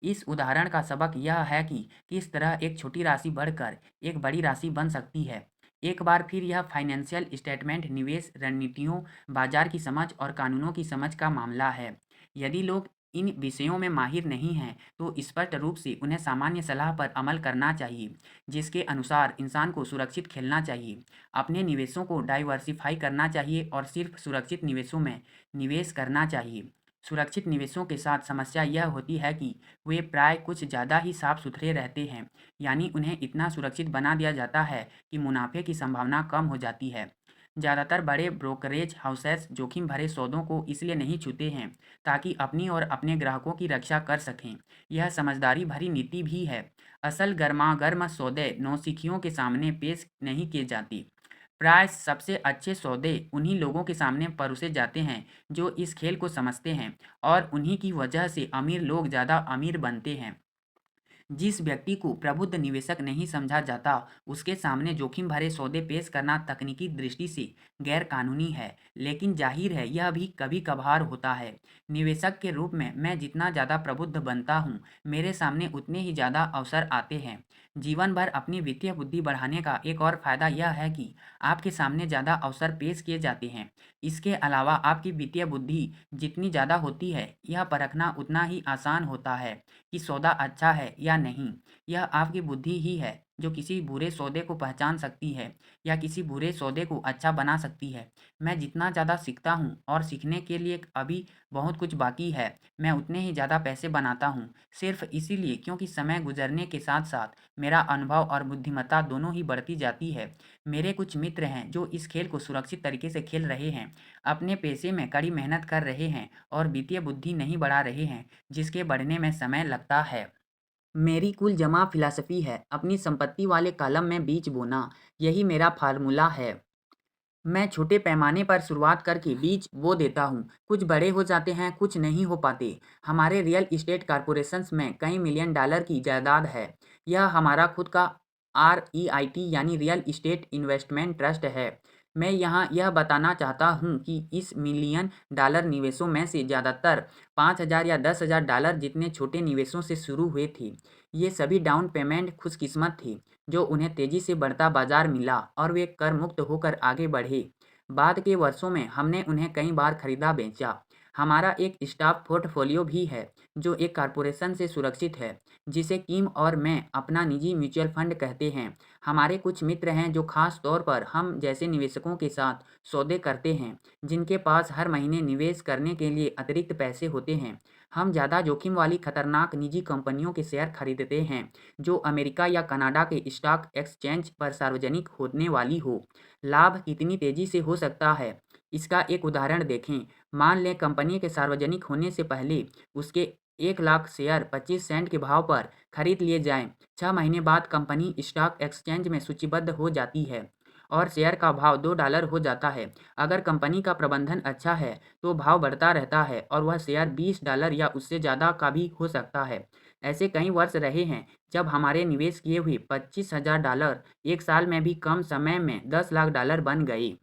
इस उदाहरण का सबक यह है कि किस तरह एक छोटी राशि बढ़कर एक बड़ी राशि बन सकती है। एक बार फिर यह फाइनेंशियल स्टेटमेंट, निवेश रणनीतियों, बाजार की समझ और कानूनों की समझ का मामला है। यदि लोग इन विषयों में माहिर नहीं हैं, तो स्पष्ट रूप से उन्हें सामान्य सलाह पर अमल करना चाहिए, जिसके अनुसार इंसान को सुरक्षित खेलना चाहिए, अपने निवेशों को डाइवर्सिफाई करना चाहिए और सिर्फ सुरक्षित निवेशों में निवेश करना चाहिए। सुरक्षित निवेशों के साथ समस्या यह होती है कि वे प्राय कुछ ज़्यादा ही साफ सुथरे रहते हैं, यानी उन्हें इतना सुरक्षित बना दिया जाता है कि मुनाफे की संभावना कम हो जाती है। ज़्यादातर बड़े ब्रोकरेज हाउसेस जोखिम भरे सौदों को इसलिए नहीं छूते हैं ताकि अपनी और अपने ग्राहकों की रक्षा कर सकें। यह समझदारी भरी नीति भी है। असल गर्मागर्म सौदे नौसिखियों के सामने पेश नहीं किए जाते। प्राय सबसे अच्छे सौदे उन्हीं लोगों के सामने परोसे जाते हैं जो इस खेल को समझते हैं, और उन्हीं की वजह से अमीर लोग ज़्यादा अमीर बनते हैं। जिस व्यक्ति को प्रबुद्ध निवेशक नहीं समझा जाता, उसके सामने जोखिम भरे सौदे पेश करना तकनीकी दृष्टि से गैर कानूनी है, लेकिन जाहिर है यह भी कभी कभार होता है। निवेशक के रूप में मैं जितना ज़्यादा प्रबुद्ध बनता हूँ, मेरे सामने उतने ही ज़्यादा अवसर आते हैं। जीवन भर अपनी वित्तीय बुद्धि बढ़ाने का एक और फायदा यह है कि आपके सामने ज़्यादा अवसर पेश किए जाते हैं। इसके अलावा आपकी वित्तीय बुद्धि जितनी ज़्यादा होती है, यह परखना उतना ही आसान होता है कि सौदा अच्छा है या नहीं। यह आपकी बुद्धि ही है जो किसी बुरे सौदे को पहचान सकती है या किसी बुरे सौदे को अच्छा बना सकती है। मैं जितना ज़्यादा सीखता हूँ, और सीखने के लिए अभी बहुत कुछ बाकी है, मैं उतने ही ज़्यादा पैसे बनाता हूँ, सिर्फ इसीलिए क्योंकि समय गुजरने के साथ साथ मेरा अनुभव और बुद्धिमत्ता दोनों ही बढ़ती जाती है। मेरे कुछ मित्र हैं जो इस खेल को सुरक्षित तरीके से खेल रहे हैं, अपने पेशे में कड़ी मेहनत कर रहे हैं और वित्तीय बुद्धि नहीं बढ़ा रहे हैं, जिसके बढ़ने में समय लगता है। मेरी कुल जमा फिलॉसफी है अपनी संपत्ति वाले कॉलम में बीज बोना। यही मेरा फार्मूला है। मैं छोटे पैमाने पर शुरुआत करके बीज बो देता हूँ। कुछ बड़े हो जाते हैं, कुछ नहीं हो पाते। हमारे रियल एस्टेट कॉरपोरेशंस में कई मिलियन डॉलर की जायदाद है। यह हमारा खुद का REIT यानी रियल एस्टेट इन्वेस्टमेंट ट्रस्ट है। मैं यहाँ यह बताना चाहता हूँ कि इस मिलियन डॉलर निवेशों में से ज़्यादातर 5,000 या 10,000 डॉलर जितने छोटे निवेशों से शुरू हुए थे। ये सभी डाउन पेमेंट खुशकिस्मत थी, जो उन्हें तेज़ी से बढ़ता बाजार मिला और वे कर मुक्त होकर आगे बढ़े। बाद के वर्षों में हमने उन्हें कई बार खरीदा बेचा। हमारा एक स्टॉक पोर्टफोलियो भी है, जो एक कॉरपोरेशन से सुरक्षित है, जिसे किम और मैं अपना निजी म्यूचुअल फंड कहते हैं। हमारे कुछ मित्र हैं जो खास तौर पर हम जैसे निवेशकों के साथ सौदे करते हैं, जिनके पास हर महीने निवेश करने के लिए अतिरिक्त पैसे होते हैं। हम ज़्यादा जोखिम वाली खतरनाक निजी कंपनियों के शेयर खरीदते हैं, जो अमेरिका या कनाडा के स्टॉक एक्सचेंज पर सार्वजनिक होने वाली हो। लाभ कितनी तेज़ी से हो सकता है, इसका एक उदाहरण देखें। मान लें कंपनी के सार्वजनिक होने से पहले उसके 1 लाख शेयर 25 सेंट के भाव पर खरीद लिए जाएं। 6 महीने बाद कंपनी स्टॉक एक्सचेंज में सूचीबद्ध हो जाती है और शेयर का भाव $2 हो जाता है। अगर कंपनी का प्रबंधन अच्छा है तो भाव बढ़ता रहता है और वह शेयर $20 या उससे ज़्यादा का भी हो सकता है। ऐसे कई वर्ष रहे हैं जब हमारे निवेश किए हुए $25,000 एक साल में भी कम समय में $10 लाख बन गए।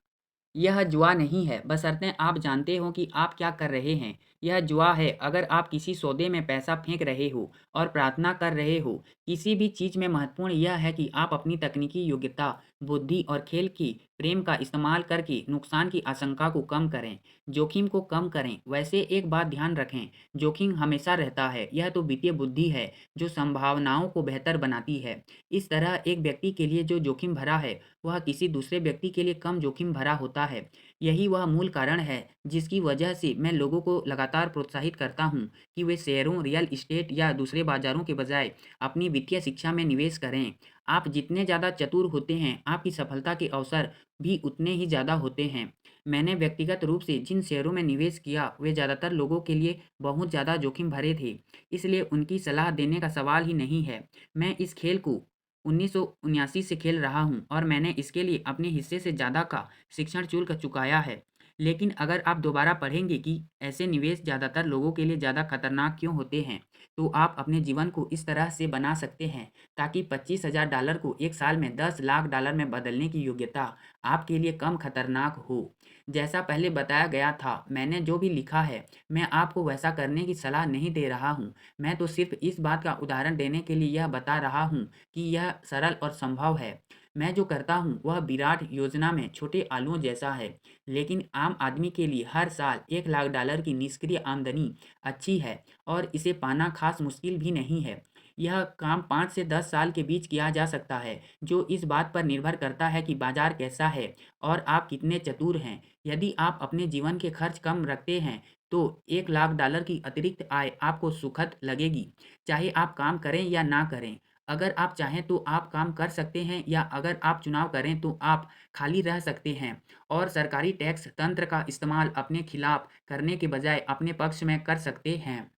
यह जुआ नहीं है, बशर्ते आप जानते हो कि आप क्या कर रहे हैं। यह जुआ है अगर आप किसी सौदे में पैसा फेंक रहे हो और प्रार्थना कर रहे हो। किसी भी चीज़ में महत्वपूर्ण यह है कि आप अपनी तकनीकी योग्यता, बुद्धि और खेल की प्रेम का इस्तेमाल करके नुकसान की आशंका को कम करें, जोखिम को कम करें। वैसे एक बात ध्यान रखें, जोखिम हमेशा रहता है। यह तो वित्तीय बुद्धि है जो संभावनाओं को बेहतर बनाती है। इस तरह एक व्यक्ति के लिए जो जोखिम भरा है, वह किसी दूसरे व्यक्ति के लिए कम जोखिम भरा होता है। यही वह मूल कारण है जिसकी वजह से मैं लोगों को लगातार प्रोत्साहित करता हूँ कि वे शेयरों, रियल एस्टेट या दूसरे बाजारों के बजाय अपनी वित्तीय शिक्षा में निवेश करें। आप जितने ज़्यादा चतुर होते हैं, आपकी सफलता के अवसर भी उतने ही ज़्यादा होते हैं। मैंने व्यक्तिगत रूप से जिन शेयरों में निवेश किया, वे ज़्यादातर लोगों के लिए बहुत ज़्यादा जोखिम भरे थे, इसलिए उनकी सलाह देने का सवाल ही नहीं है। मैं इस खेल को 1979 से खेल रहा हूँ और मैंने इसके लिए अपने हिस्से से ज़्यादा का शिक्षण शुल्क चुकाया है। लेकिन अगर आप दोबारा पढ़ेंगे कि ऐसे निवेश ज़्यादातर लोगों के लिए ज़्यादा खतरनाक क्यों होते हैं, तो आप अपने जीवन को इस तरह से बना सकते हैं ताकि $25,000 को एक साल में $10 लाख में बदलने की योग्यता आपके लिए कम खतरनाक हो। जैसा पहले बताया गया था, मैंने जो भी लिखा है, मैं आपको वैसा करने की सलाह नहीं दे रहा हूँ। मैं तो सिर्फ इस बात का उदाहरण देने के लिए यह बता रहा हूँ कि यह सरल और संभव है। मैं जो करता हूँ वह विराट योजना में छोटे आलुओं जैसा है, लेकिन आम आदमी के लिए हर साल $1 लाख की निष्क्रिय आमदनी अच्छी है और इसे पाना खास मुश्किल भी नहीं है। यह काम 5 से 10 साल के बीच किया जा सकता है, जो इस बात पर निर्भर करता है कि बाजार कैसा है और आप कितने चतुर हैं। यदि आप अपने जीवन के खर्च कम रखते हैं, तो $1 लाख की अतिरिक्त आय आपको सुखद लगेगी, चाहे आप काम करें या ना करें। अगर आप चाहें तो आप काम कर सकते हैं या अगर आप चुनाव करें तो आप खाली रह सकते हैं और सरकारी टैक्स तंत्र का इस्तेमाल अपने खिलाफ करने के बजाय अपने पक्ष में कर सकते हैं।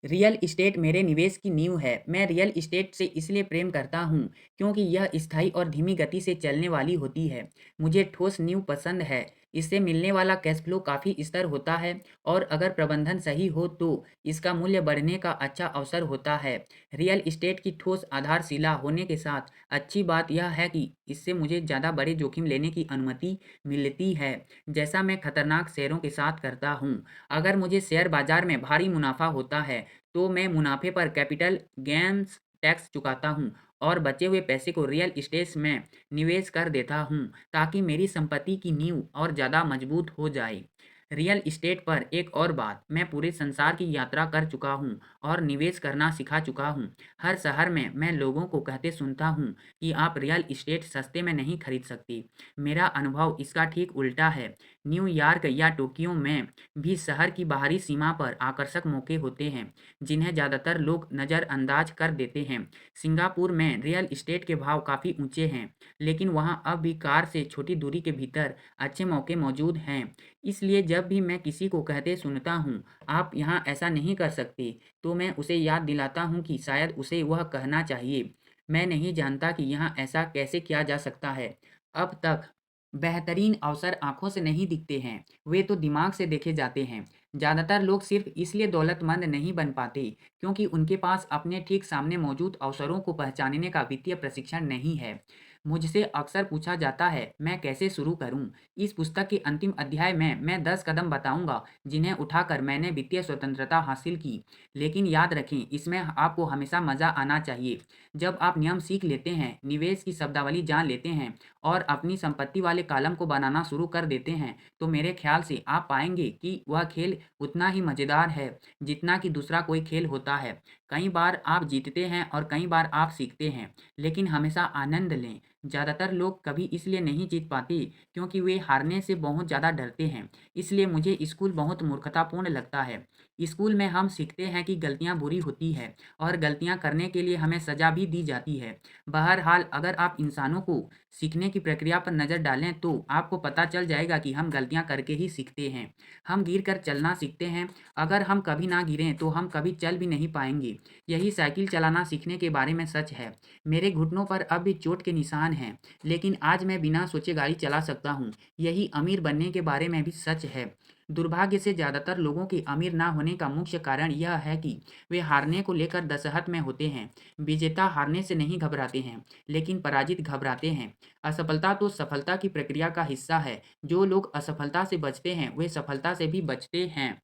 रियल एस्टेट मेरे निवेश की नींव है। मैं रियल एस्टेट से इसलिए प्रेम करता हूँ क्योंकि यह स्थायी और धीमी गति से चलने वाली होती है। मुझे ठोस नींव पसंद है। इससे मिलने वाला कैश फ्लो काफ़ी स्थिर होता है और अगर प्रबंधन सही हो तो इसका मूल्य बढ़ने का अच्छा अवसर होता है। रियल एस्टेट की ठोस आधारशिला होने के साथ अच्छी बात यह है कि इससे मुझे ज़्यादा बड़े जोखिम लेने की अनुमति मिलती है, जैसा मैं खतरनाक शेयरों के साथ करता हूँ। अगर मुझे शेयर बाजार में भारी मुनाफा होता है तो मैं मुनाफे पर कैपिटल गेन्स टैक्स चुकाता हूँ और बचे हुए पैसे को रियल एस्टेट में निवेश कर देता हूँ ताकि मेरी संपत्ति की नींव और ज़्यादा मजबूत हो जाए। रियल एस्टेट पर एक और बात, मैं पूरे संसार की यात्रा कर चुका हूँ और निवेश करना सिखा चुका हूँ। हर शहर में मैं लोगों को कहते सुनता हूँ कि आप रियल एस्टेट सस्ते में नहीं खरीद सकते। मेरा अनुभव इसका ठीक उल्टा है। न्यूयॉर्क या टोक्यो में भी शहर की बाहरी सीमा पर आकर्षक मौके होते हैं जिन्हें ज़्यादातर लोग नज़रअंदाज कर देते हैं। सिंगापुर में रियल एस्टेट के भाव काफ़ी ऊंचे हैं, लेकिन वहां अब भी कार से छोटी दूरी के भीतर अच्छे मौके मौजूद हैं। इसलिए जब भी मैं किसी को कहते सुनता हूँ आप यहाँ ऐसा नहीं कर सकते, तो मैं उसे याद दिलाता हूँ कि शायद उसे वह कहना चाहिए। मैं नहीं जानता कि यहाँ ऐसा कैसे किया जा सकता है। अब तक बेहतरीन अवसर आंखों से नहीं दिखते हैं, वे तो दिमाग से देखे जाते हैं। ज़्यादातर लोग सिर्फ इसलिए दौलतमंद नहीं बन पाते क्योंकि उनके पास अपने ठीक सामने मौजूद अवसरों को पहचानने का वित्तीय प्रशिक्षण नहीं है। मुझसे अक्सर पूछा जाता है मैं कैसे शुरू करूं। इस पुस्तक के अंतिम अध्याय में मैं 10 कदम बताऊंगा जिन्हें उठाकर मैंने वित्तीय स्वतंत्रता हासिल की। लेकिन याद रखें, इसमें आपको हमेशा मज़ा आना चाहिए। जब आप नियम सीख लेते हैं, निवेश की शब्दावली जान लेते हैं और अपनी संपत्ति वाले कॉलम को बनाना शुरू कर देते हैं, तो मेरे ख्याल से आप पाएंगे कि वह खेल उतना ही मज़ेदार है जितना कि दूसरा कोई खेल होता है। कई बार आप जीतते हैं और कई बार आप सीखते हैं, लेकिन हमेशा आनंद लें। ज़्यादातर लोग कभी इसलिए नहीं जीत पाते क्योंकि वे हारने से बहुत ज़्यादा डरते हैं। इसलिए मुझे स्कूल बहुत मूर्खतापूर्ण लगता है। स्कूल में हम सीखते हैं कि गलतियाँ बुरी होती है और गलतियाँ करने के लिए हमें सज़ा भी दी जाती है। बहरहाल, अगर आप इंसानों को सीखने की प्रक्रिया पर नज़र डालें तो आपको पता चल जाएगा कि हम गलतियाँ करके ही सीखते हैं। हम गिर कर चलना सीखते हैं। अगर हम कभी ना गिरें तो हम कभी चल भी नहीं पाएंगे। यही साइकिल चलाना सीखने के बारे में सच है। मेरे घुटनों पर अब भी चोट के निशान हैं, लेकिन आज मैं बिना सोचे गाड़ी चला सकता हूँ। यही अमीर बनने के बारे में भी सच है। दुर्भाग्य से ज़्यादातर लोगों के अमीर ना होने का मुख्य कारण यह है कि वे हारने को लेकर दशहत में होते हैं। विजेता हारने से नहीं घबराते हैं, लेकिन पराजित घबराते हैं। असफलता तो सफलता की प्रक्रिया का हिस्सा है। जो लोग असफलता से बचते हैं, वे सफलता से भी बचते हैं।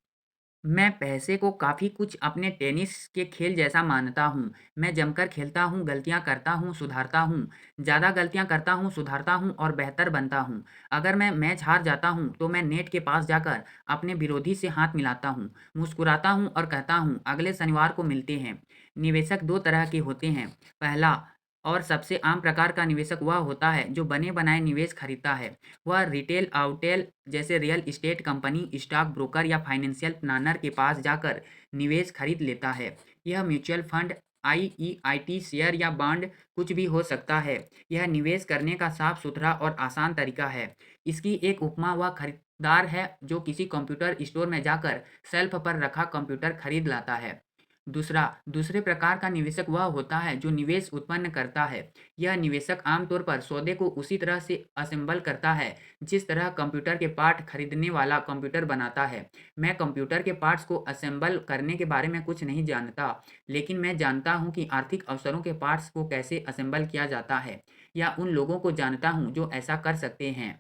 मैं पैसे को काफ़ी कुछ अपने टेनिस के खेल जैसा मानता हूँ। मैं जमकर खेलता हूँ, गलतियाँ करता हूँ, सुधारता हूँ। ज़्यादा गलतियाँ करता हूँ, सुधारता हूँ और बेहतर बनता हूँ। अगर मैं मैच हार जाता हूँ, तो मैं नेट के पास जाकर अपने विरोधी से हाथ मिलाता हूँ, मुस्कुराता हूँ और कहता हूँ, अगले शनिवार को मिलते हैं। निवेशक 2 तरह के होते हैं। पहला और सबसे आम प्रकार का निवेशक वह होता है जो बने-बनाए निवेश खरीदता है। वह रिटेल आउटेल जैसे real estate company, stock broker या फाइनेंशियल प्लानर के पास जाकर निवेश खरीद लेता है। यह म्यूचुअल फंड, आईईआईटी शेयर या बॉन्ड कुछ भी हो सकता है। यह निवेश करने का साफ सुथरा और आसान तरीका है। इसकी एक उपमा वह खरीदार है जो किसी कंप्यूटर स्टोर में जाकर शेल्फ पर रखा कंप्यूटर खरीद लाता है। दूसरे प्रकार का निवेशक वह होता है जो निवेश उत्पन्न करता है। यह निवेशक आमतौर पर सौदे को उसी तरह से असेंबल करता है जिस तरह कंप्यूटर के पार्ट खरीदने वाला कंप्यूटर बनाता है। मैं कंप्यूटर के पार्ट्स को असेंबल करने के बारे में कुछ नहीं जानता, लेकिन मैं जानता हूँ कि आर्थिक अवसरों के पार्ट्स को कैसे असेंबल किया जाता है, या उन लोगों को जानता हूँ जो ऐसा कर सकते हैं।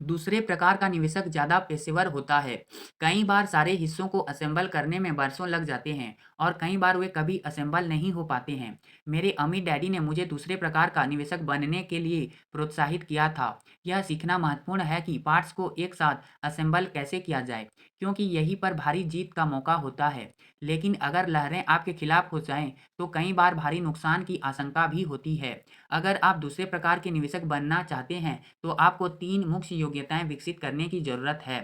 दूसरे प्रकार का निवेशक ज़्यादा पेशेवर होता है। कई बार सारे हिस्सों को असेंबल करने में बरसों लग जाते हैं और कई बार वे कभी असेंबल नहीं हो पाते हैं। मेरे अमीर डैडी ने मुझे दूसरे प्रकार का निवेशक बनने के लिए प्रोत्साहित किया था। यह सीखना महत्वपूर्ण है कि पार्ट्स को एक साथ असेंबल कैसे किया जाए, क्योंकि यहीं पर भारी जीत का मौका होता है। लेकिन अगर लहरें आपके खिलाफ हो जाएं, तो कई बार भारी नुकसान की आशंका भी होती है। अगर आप दूसरे प्रकार के निवेशक बनना चाहते हैं, तो आपको 3 मुख्य योग्यताएं विकसित करने की ज़रूरत है।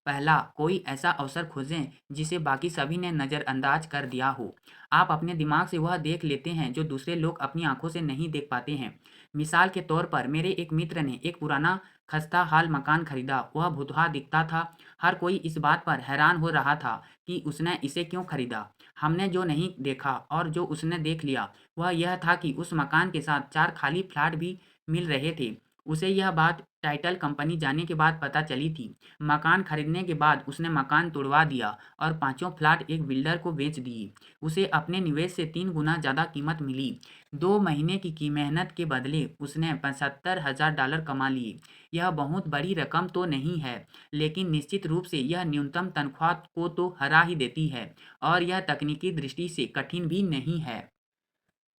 पहला, कोई ऐसा अवसर खोजें जिसे बाकी सभी ने नज़रअंदाज कर दिया हो। आप अपने दिमाग से वह देख लेते हैं जो दूसरे लोग अपनी आंखों से नहीं देख पाते हैं। मिसाल के तौर पर, मेरे एक मित्र ने एक पुराना खस्ता हाल मकान खरीदा। वह भुतहा दिखता था। हर कोई इस बात पर हैरान हो रहा था कि उसने इसे क्यों खरीदा। हमने जो नहीं देखा और जो उसने देख लिया, वह यह था कि उस मकान के साथ 4 खाली फ्लैट भी मिल रहे थे। उसे यह बात टाइटल कंपनी जाने के बाद पता चली थी। मकान खरीदने के बाद उसने मकान तुड़वा दिया और पाँचों फ्लैट एक बिल्डर को बेच दिए। उसे अपने निवेश से 3 गुना ज़्यादा कीमत मिली। 2 महीने की मेहनत के बदले उसने $75,000 कमा लिए। यह बहुत बड़ी रकम तो नहीं है, लेकिन निश्चित रूप से यह न्यूनतम तनख्वाह को तो हरा ही देती है और यह तकनीकी दृष्टि से कठिन भी नहीं है।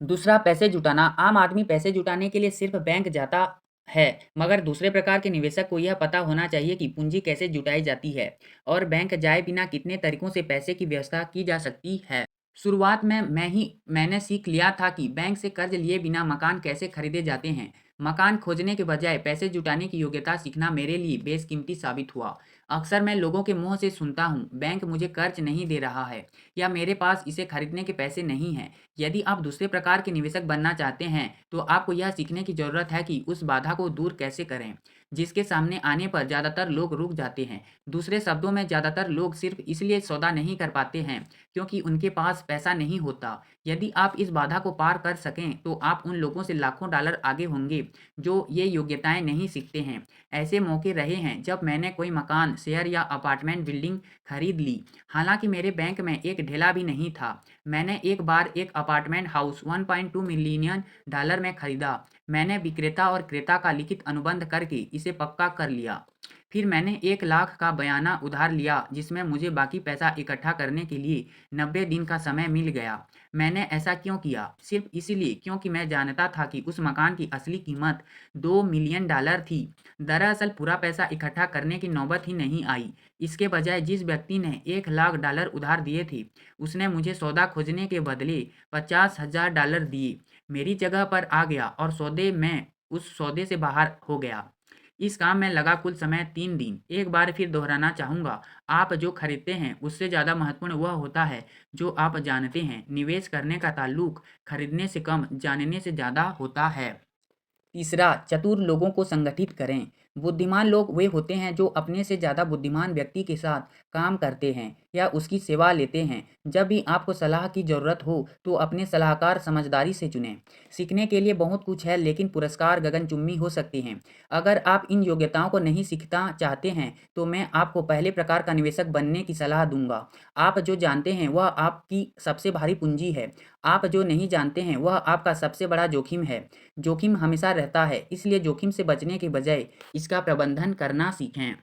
दूसरा, पैसे जुटाना। आम आदमी पैसे जुटाने के लिए सिर्फ बैंक जाता है, मगर दूसरे प्रकार के निवेशक को यह पता होना चाहिए कि पूंजी कैसे जुटाई जाती है और बैंक जाए बिना कितने तरीकों से पैसे की व्यवस्था की जा सकती है। शुरुआत में मैंने सीख लिया था कि बैंक से कर्ज लिए बिना मकान कैसे खरीदे जाते हैं। मकान खोजने के बजाय पैसे जुटाने की योग्यता सीखना मेरे लिए बेशकीमती साबित हुआ। अक्सर मैं लोगों के मुंह से सुनता हूँ, बैंक मुझे कर्ज नहीं दे रहा है या मेरे पास इसे खरीदने के पैसे नहीं हैं। यदि आप दूसरे प्रकार के निवेशक बनना चाहते हैं, तो आपको यह सीखने की ज़रूरत है कि उस बाधा को दूर कैसे करें, जिसके सामने आने पर ज़्यादातर लोग रुक जाते हैं। दूसरे शब्दों में, ज़्यादातर लोग सिर्फ इसलिए सौदा नहीं कर पाते हैं क्योंकि उनके पास पैसा नहीं होता। यदि आप इस बाधा को पार कर सकें, तो आप उन लोगों से लाखों डॉलर आगे होंगे जो ये योग्यताएं नहीं सीखते हैं। ऐसे मौके रहे हैं जब मैंने कोई मकान, शेयर या अपार्टमेंट बिल्डिंग खरीद ली, हालांकि मेरे बैंक में एक ढेला भी नहीं था। मैंने एक बार एक अपार्टमेंट हाउस 1.2 मिलियन डॉलर में खरीदा। मैंने विक्रेता और क्रेता का लिखित अनुबंध करके इसे पक्का कर लिया। फिर मैंने 1 लाख का बयाना उधार लिया, जिसमें मुझे बाकी पैसा इकट्ठा करने के लिए 90 दिन का समय मिल गया। मैंने ऐसा क्यों किया? सिर्फ इसीलिए क्योंकि मैं जानता था कि उस मकान की असली कीमत 2 मिलियन डॉलर थी। दरअसल पूरा पैसा इकट्ठा करने की नौबत ही नहीं आई। इसके बजाय जिस व्यक्ति ने 1 लाख डॉलर उधार दिए थे, उसने मुझे सौदा खोजने के बदले 50,000 डॉलर दिए। मेरी जगह पर आ गया और सौदे में उस सौदे से बाहर हो गया। इस काम में लगा कुल समय 3 दिन। एक बार फिर दोहराना चाहूँगा, आप जो खरीदते हैं उससे ज़्यादा महत्वपूर्ण वह होता है जो आप जानते हैं। निवेश करने का ताल्लुक खरीदने से कम, जानने से ज़्यादा होता है। तीसरा, चतुर लोगों को संगठित करें। बुद्धिमान लोग वे होते हैं जो अपने से ज़्यादा बुद्धिमान व्यक्ति के साथ काम करते हैं या उसकी सेवा लेते हैं। जब भी आपको सलाह की ज़रूरत हो तो अपने सलाहकार समझदारी से चुनें। सीखने के लिए बहुत कुछ है, लेकिन पुरस्कार गगनचुम्बी हो सकते हैं। अगर आप इन योग्यताओं को नहीं सीखना चाहते हैं तो मैं आपको पहले प्रकार का निवेशक बनने की सलाह दूंगा। आप जो जानते हैं वह आपकी सबसे भारी पूंजी है। आप जो नहीं जानते हैं वह आपका सबसे बड़ा जोखिम है। जोखिम हमेशा रहता है, इसलिए जोखिम से बचने के बजाय इसका प्रबंधन करना सीखें।